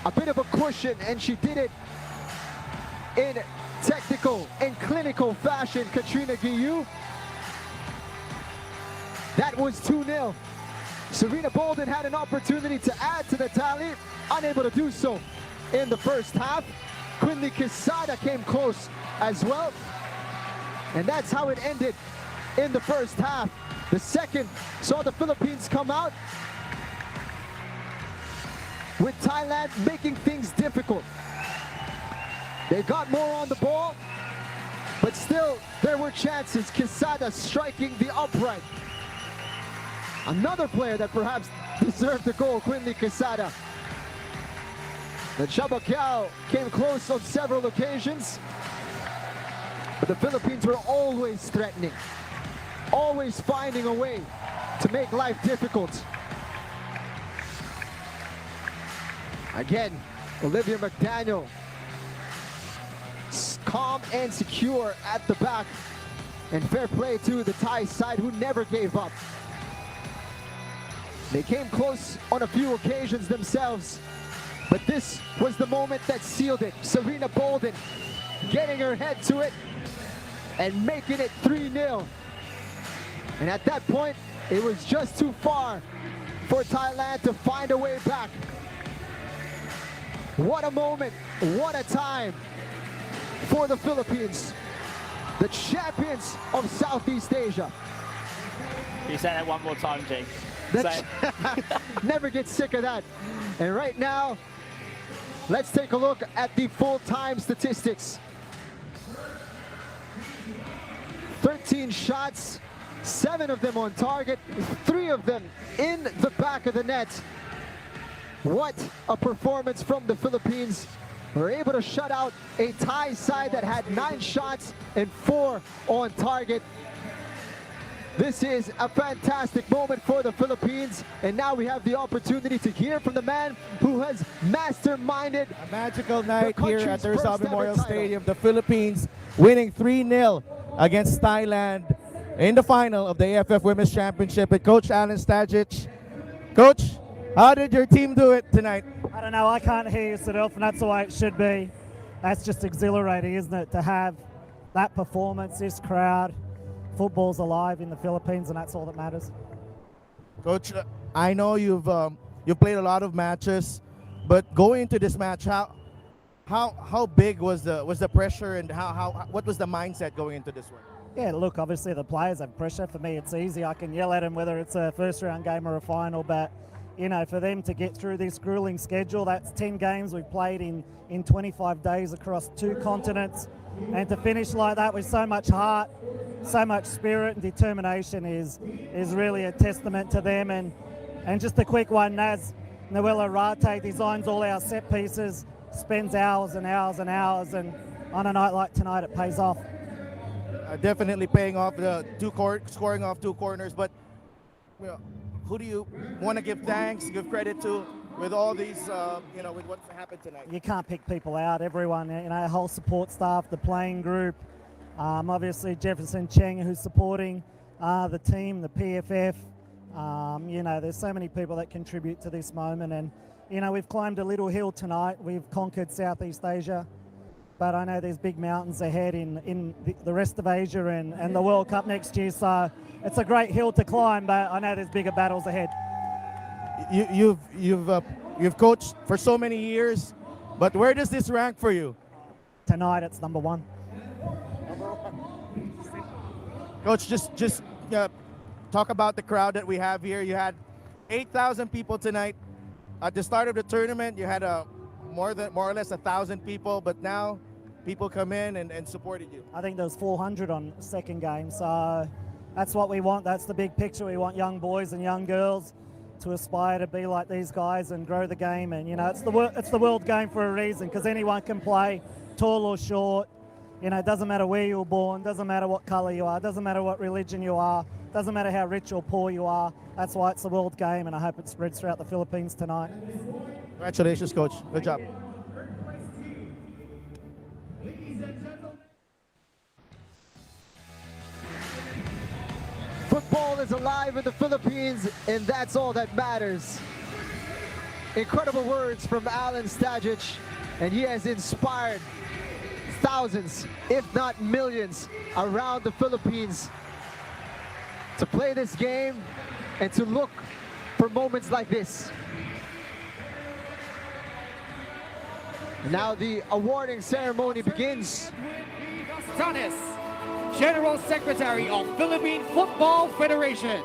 A bit of a cushion, and she did it in technical and clinical fashion. Katrina GUILLOU. That was 2-0. Serena Bolden had an opportunity to add to the tally, unable to do so in the first half. Quinley Quesada came close as well. And that's how it ended in the first half. The second saw the Philippines come out with Thailand making things difficult. They got more on the ball, but still there were chances. Quesada striking the upright. Another player that perhaps deserved the goal, Quinley Quesada. The Chabakyao came close on several occasions, but the Philippines were always threatening, always finding a way to make life difficult. Again, Olivia McDaniel, calm and secure at the back, and fair play to the Thai side who never gave up. They came close on a few occasions themselves, but this was the moment that sealed it. Serena Bolden getting her head to it and making it 3-0. And at that point, it was just too far for Thailand to find a way back. What a moment, what a time for the Philippines, the champions of Southeast Asia. You say that one more time, Jake. Never get sick of that. And right now, let's take a look at the full-time statistics. 13 shots, 7 of them on target, 3 of them in the back of the net. What a performance from the Philippines. We're able to shut out a Thai side that had 9 shots and 4 on target. This is a fantastic moment for the Philippines, and now we have the opportunity to hear from the man who has masterminded a magical night here at the first Rizal ever Memorial title. Stadium. The Philippines winning 3-0 against Thailand in the final of the AFF Women's Championship with Coach Alan Stajic. Coach, how did your team do it tonight? I don't know, I can't hear you, Sadilf, and that's the way it should be. That's just exhilarating, isn't it, to have that performance, this crowd. Football's alive in the Philippines, and that's all that matters. Coach, I know you've played a lot of matches, but going into this match, how big was the pressure, and what was the mindset going into this one? Yeah, look, obviously the players have pressure. For me, it's easy. I can yell at them whether it's a first-round game or a final, but you know, for them to get through this grueling schedule, that's 10 games we've played in 25 days across 2 continents, and to finish like that with so much heart, so much spirit and determination is really a testament to them. And just a quick one, Noella Rate designs all our set pieces, spends hours and hours and hours, and on a night like tonight it pays off. Definitely paying off, scoring off 2 corners, but you know, who do you want to give thanks, give credit to with all these, with what's happened tonight? You can't pick people out. Everyone, you know, whole support staff, the playing group, obviously Jefferson Cheng, who's supporting the team, the PFF. You know, there's so many people that contribute to this moment, and you know, we've climbed a little hill tonight. We've conquered Southeast Asia, but I know there's big mountains ahead in the rest of Asia and the World Cup next year. So it's a great hill to climb, but I know there's bigger battles ahead. You've coached for so many years, but where does this rank for you? Tonight it's number 1. Coach, just talk about the crowd that we have here. You had 8,000 people tonight. At the start of the tournament, you had more or less 1,000 people, but now people come in and supported you. I think there was 400 on second game, so that's what we want. That's the big picture. We want young boys and young girls to aspire to be like these guys and grow the game. And you know, it's the world game for a reason, because anyone can play, tall or short. You know, it doesn't matter where you were born, doesn't matter what color you are, doesn't matter what religion you are, doesn't matter how rich or poor you are. That's why it's the world game, and I hope it spreads throughout the Philippines tonight. Congratulations, coach. Good job. Football is alive in the Philippines, and that's all that matters. Incredible words from Alan Stajic, and he has inspired thousands, if not millions, around the Philippines to play this game and to look for moments like this. Now the awarding ceremony begins. Tanis, General Secretary of Philippine Football Federation.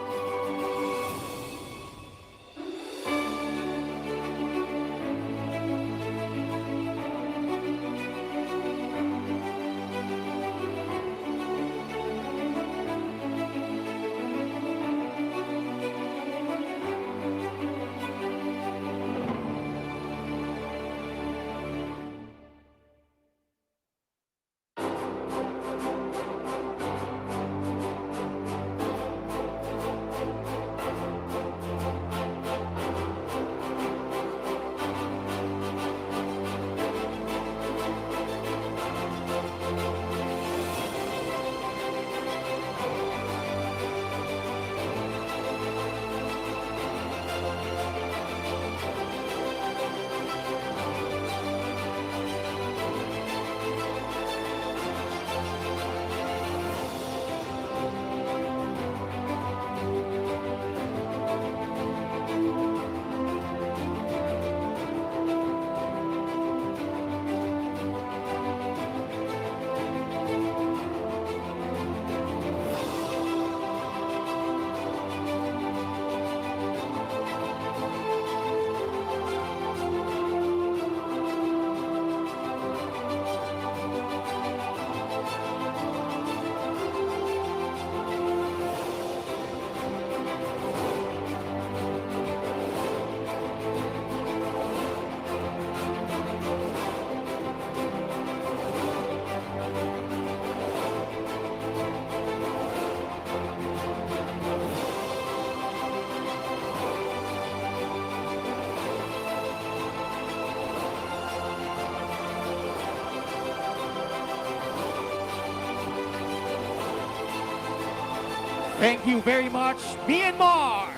Thank you very much, Myanmar.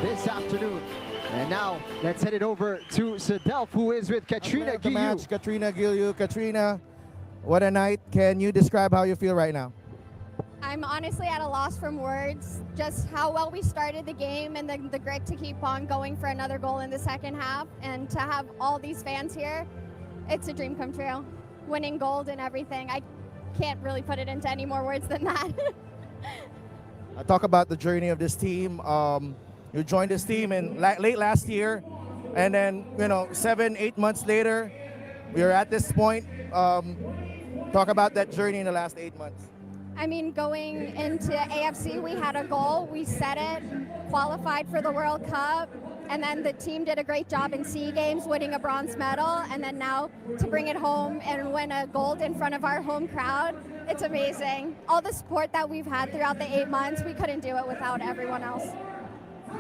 This afternoon. And now, let's head it over to Sedelf, who is with Katrina The match, GUILLOU. Katrina GUILLOU. Katrina, what a night. Can you describe how you feel right now? I'm honestly at a loss from words, just how well we started the game and the grit to keep on going for another goal in the second half, and to have all these fans here, it's a dream come true. Winning gold and everything, I can't really put it into any more words than that. Talk about the journey of this team. You joined this team in late last year, and then 7-8 months later, we're at this point. Talk about that journey in the last 8 months. I mean, going into AFC, we had a goal, we set it, qualified for the World Cup, and then the team did a great job in SEA Games, winning a bronze medal, and then now to bring it home and win a gold in front of our home crowd, it's amazing. All the support that we've had throughout the 8 months, we couldn't do it without everyone else.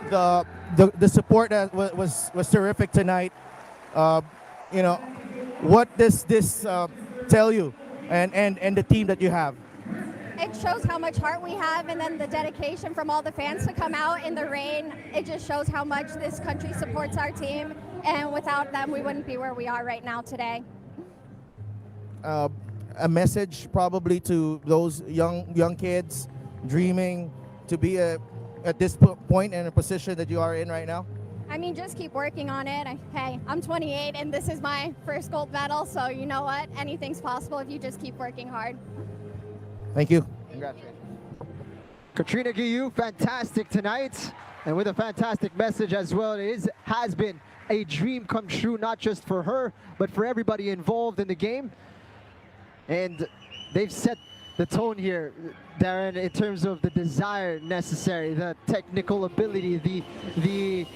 The support that was terrific tonight. What does this tell you and the team that you have? It shows how much heart we have, and then the dedication from all the fans to come out in the rain. It just shows how much this country supports our team, and without them, we wouldn't be where we are right now today. A message probably to those young kids dreaming to be at this point in a position that you are in right now? I mean, just keep working on it. Hey, I'm 28, and this is my first gold medal, so you know what? Anything's possible if you just keep working hard. Thank you. Congratulations. Katrina GUILLOU, fantastic tonight, and with a fantastic message as well. It has been a dream come true, not just for her, but for everybody involved in the game. And they've set the tone here, Darren, in terms of the desire necessary, the technical ability, the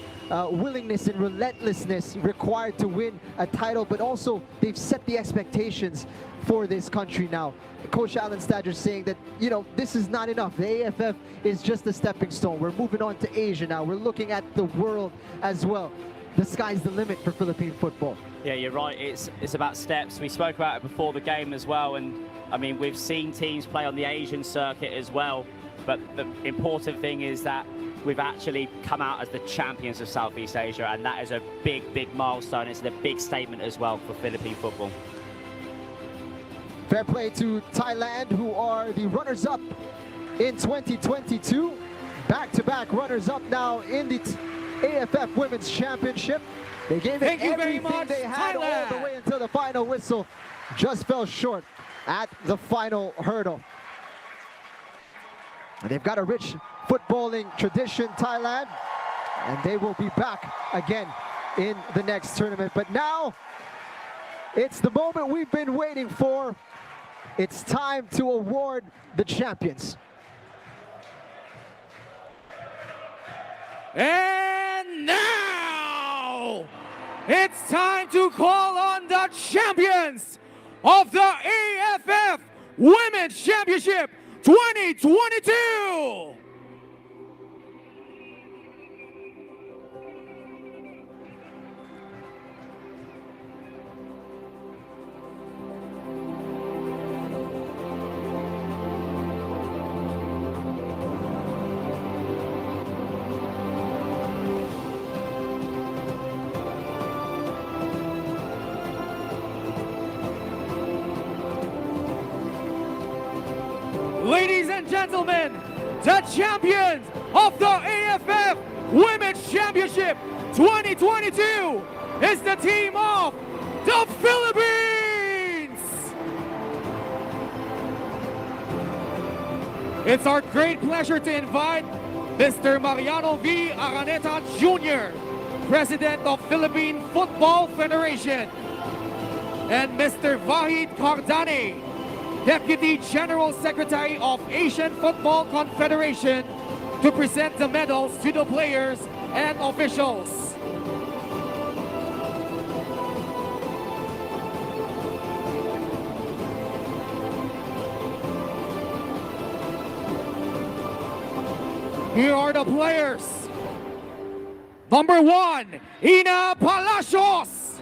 willingness and relentlessness required to win a title, but also they've set the expectations for this country now. Coach Alan Stadger saying that, you know, this is not enough. The AFF is just a stepping stone. We're moving on to Asia now. We're looking at the world as well. The sky's the limit for Philippine football. Yeah, you're right. It's about steps. We spoke about it before the game as well, and I mean, we've seen teams play on the Asian circuit as well, but the important thing is that we've actually come out as the champions of Southeast Asia, and that is a big, big milestone. It's a big statement as well for Philippine football. Fair play to Thailand, who are the runners-up in 2022. Back-to-back runners-up now in the AFF Women's Championship. They gave it everything they had all the way until the final whistle. Just fell short at the final hurdle. And they've got a rich footballing tradition, Thailand, and they will be back again in the next tournament. But now, it's the moment we've been waiting for. It's time to award the champions. And now, it's time to call on the champions of the AFF Women's Championship 2022. Ladies and gentlemen, the champions of the AFF Women's Championship 2022 is the team of the Philippines! It's our great pleasure to invite Mr. Mariano V. Araneta Jr., President of Philippine Football Federation, and Mr. Vahid Kardani, Deputy General Secretary of Asian Football Confederation, to present the medals to the players and officials. Here are the players. Number 1, Ina Palacios.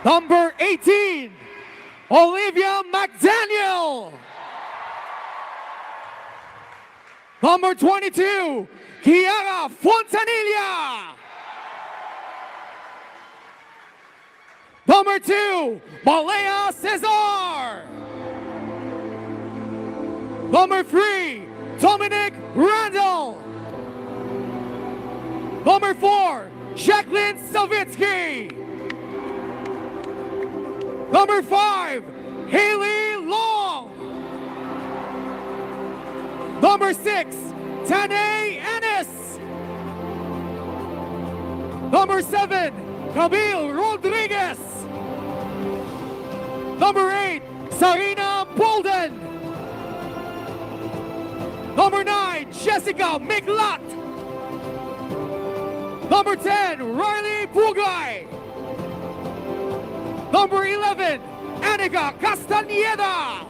Number 18, Olivia McDaniel. Number 22, Kiara Fontanilla. Number 2, Malaya Cesar. Number 3, Dominic Randall. Number 4, Jacqueline Savitsky. Number 5, Haley Long. Number 6, Tane Ennis. Number 7, Camille Rodriguez. Number 8, Sarina Bolden. Number 9, Jessica Miglat. Number 10, Riley Bugay. Number 11, Anika Castaneda.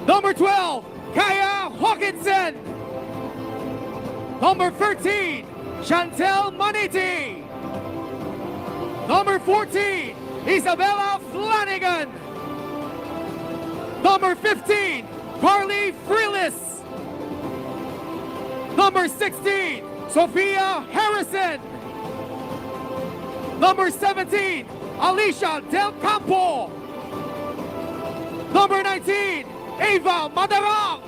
Number 12, Kaya Hawkinson. Number 13, Chantel Maniti. Number 14, Isabella Flanagan. Number 15, Carly Freelis. Number 16, Sophia Harrison. Number 17, Alicia Del Campo. Number 19, Ava Madarang.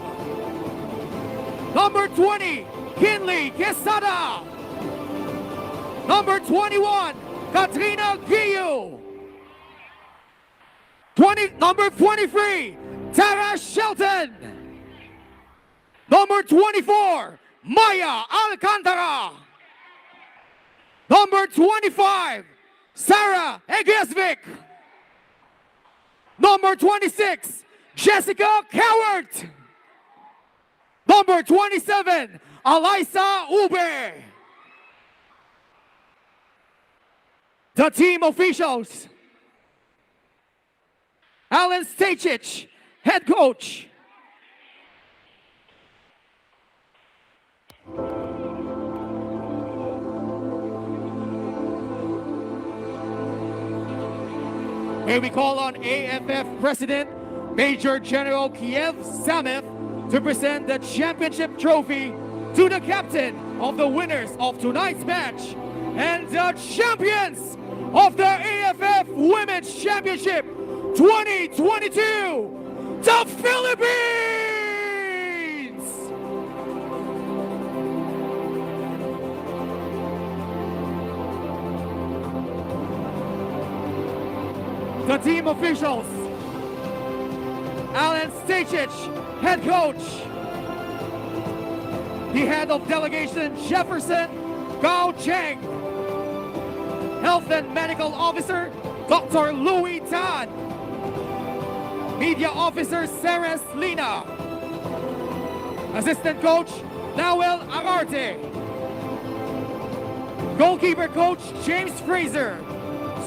Number 20, Kinley Quesada. Number 21, Katrina Guilloux. Number 23, Tara Shelton. Number 24, Maya Alcantara. Number 25, Sarah Egesvik. Number 26, Jessica Cowart. Number 27, Alyssa Ube. The team officials: Alan Stachich, head coach. Here we call on AFF President Major General Kiev Samev to present the championship trophy to the captain of the winners of tonight's match and the champions of the AFF Women's Championship 2022, the Philippines! The team officials: Alan Stachich, head coach. The head of delegation, Jefferson Gao Cheng. Health and Medical Officer, Dr. Louis Tan. Media Officer, Sarah Lina. Assistant Coach, Nawel Agarte. Goalkeeper Coach, James Fraser.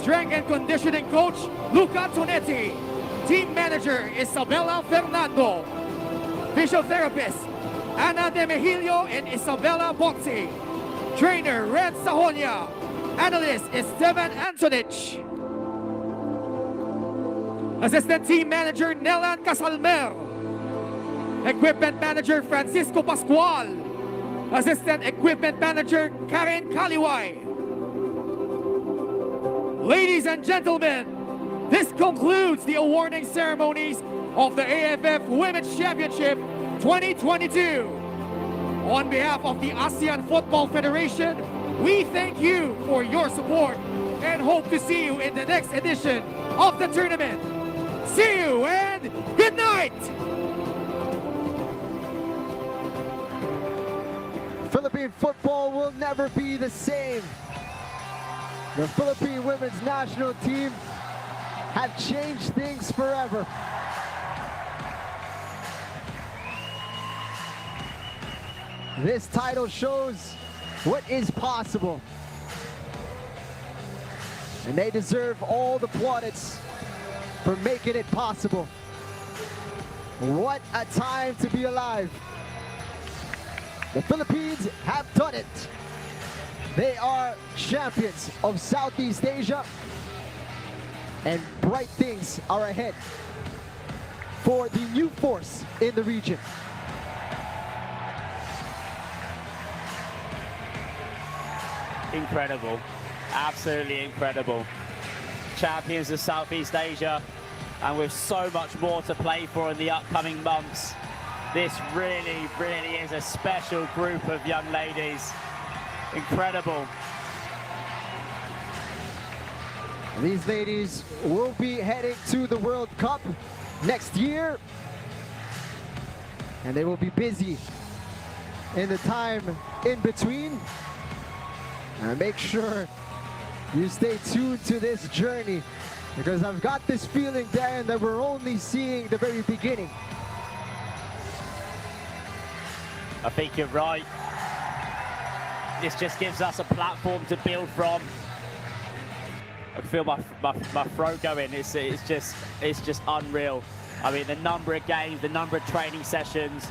Strength and Conditioning Coach, Luca Tonetti. Team Manager, Isabella Fernando. Physiotherapist, Ana De Mejilio and Isabella Boxi. Trainer, Red Sahonia. Analyst, Esteban Antonich. Assistant Team Manager, Nelan Casalmer. Equipment Manager, Francisco Pascual. Assistant Equipment Manager, Karen Kaliway. Ladies and gentlemen, this concludes the awarding ceremonies of the AFF Women's Championship 2022. On behalf of the ASEAN Football Federation, we thank you for your support and hope to see you in the next edition of the tournament. See you and good night! Philippine football will never be the same. The Philippine women's national team have changed things forever. This title shows what is possible. And they deserve all the plaudits for making it possible. What a time to be alive. The Philippines have done it. They are champions of Southeast Asia, and bright things are ahead for the new force in the region. Incredible, absolutely incredible. Champions of Southeast Asia, and with so much more to play for in the upcoming months. This really, really is a special group of young ladies. Incredible. These ladies will be heading to the World Cup next year, and they will be busy in the time in between. And make sure you stay tuned to this journey, because I've got this feeling, Darren, that we're only seeing the very beginning. I think you're right. This just gives us a platform to build from. I feel my throat going. It's just unreal. I mean, the number of games, the number of training sessions,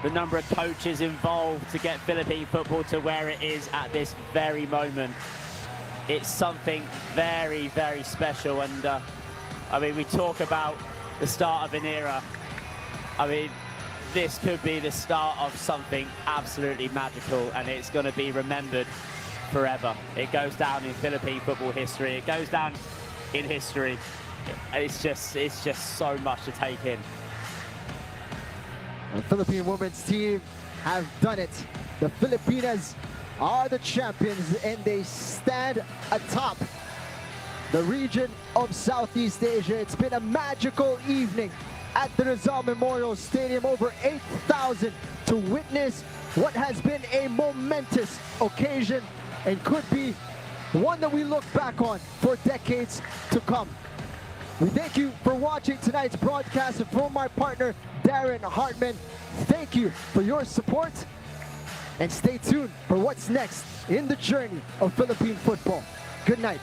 the number of coaches involved to get Philippine football to where it is at this very moment. It's something very, very special. And I mean, we talk about the start of an era. I mean, this could be the start of something absolutely magical, and it's going to be remembered forever. It goes down in Philippine football history. It goes down in history. It's just so much to take in. The Philippine women's team have done it. The Filipinas are the champions, and they stand atop the region of Southeast Asia. It's been a magical evening at the Rizal Memorial Stadium. Over 8,000 to witness what has been a momentous occasion, and could be one that we look back on for decades to come. We thank you for watching tonight's broadcast, and from my partner, Darren Hartman, thank you for your support, and stay tuned for what's next in the journey of Philippine football. Good night.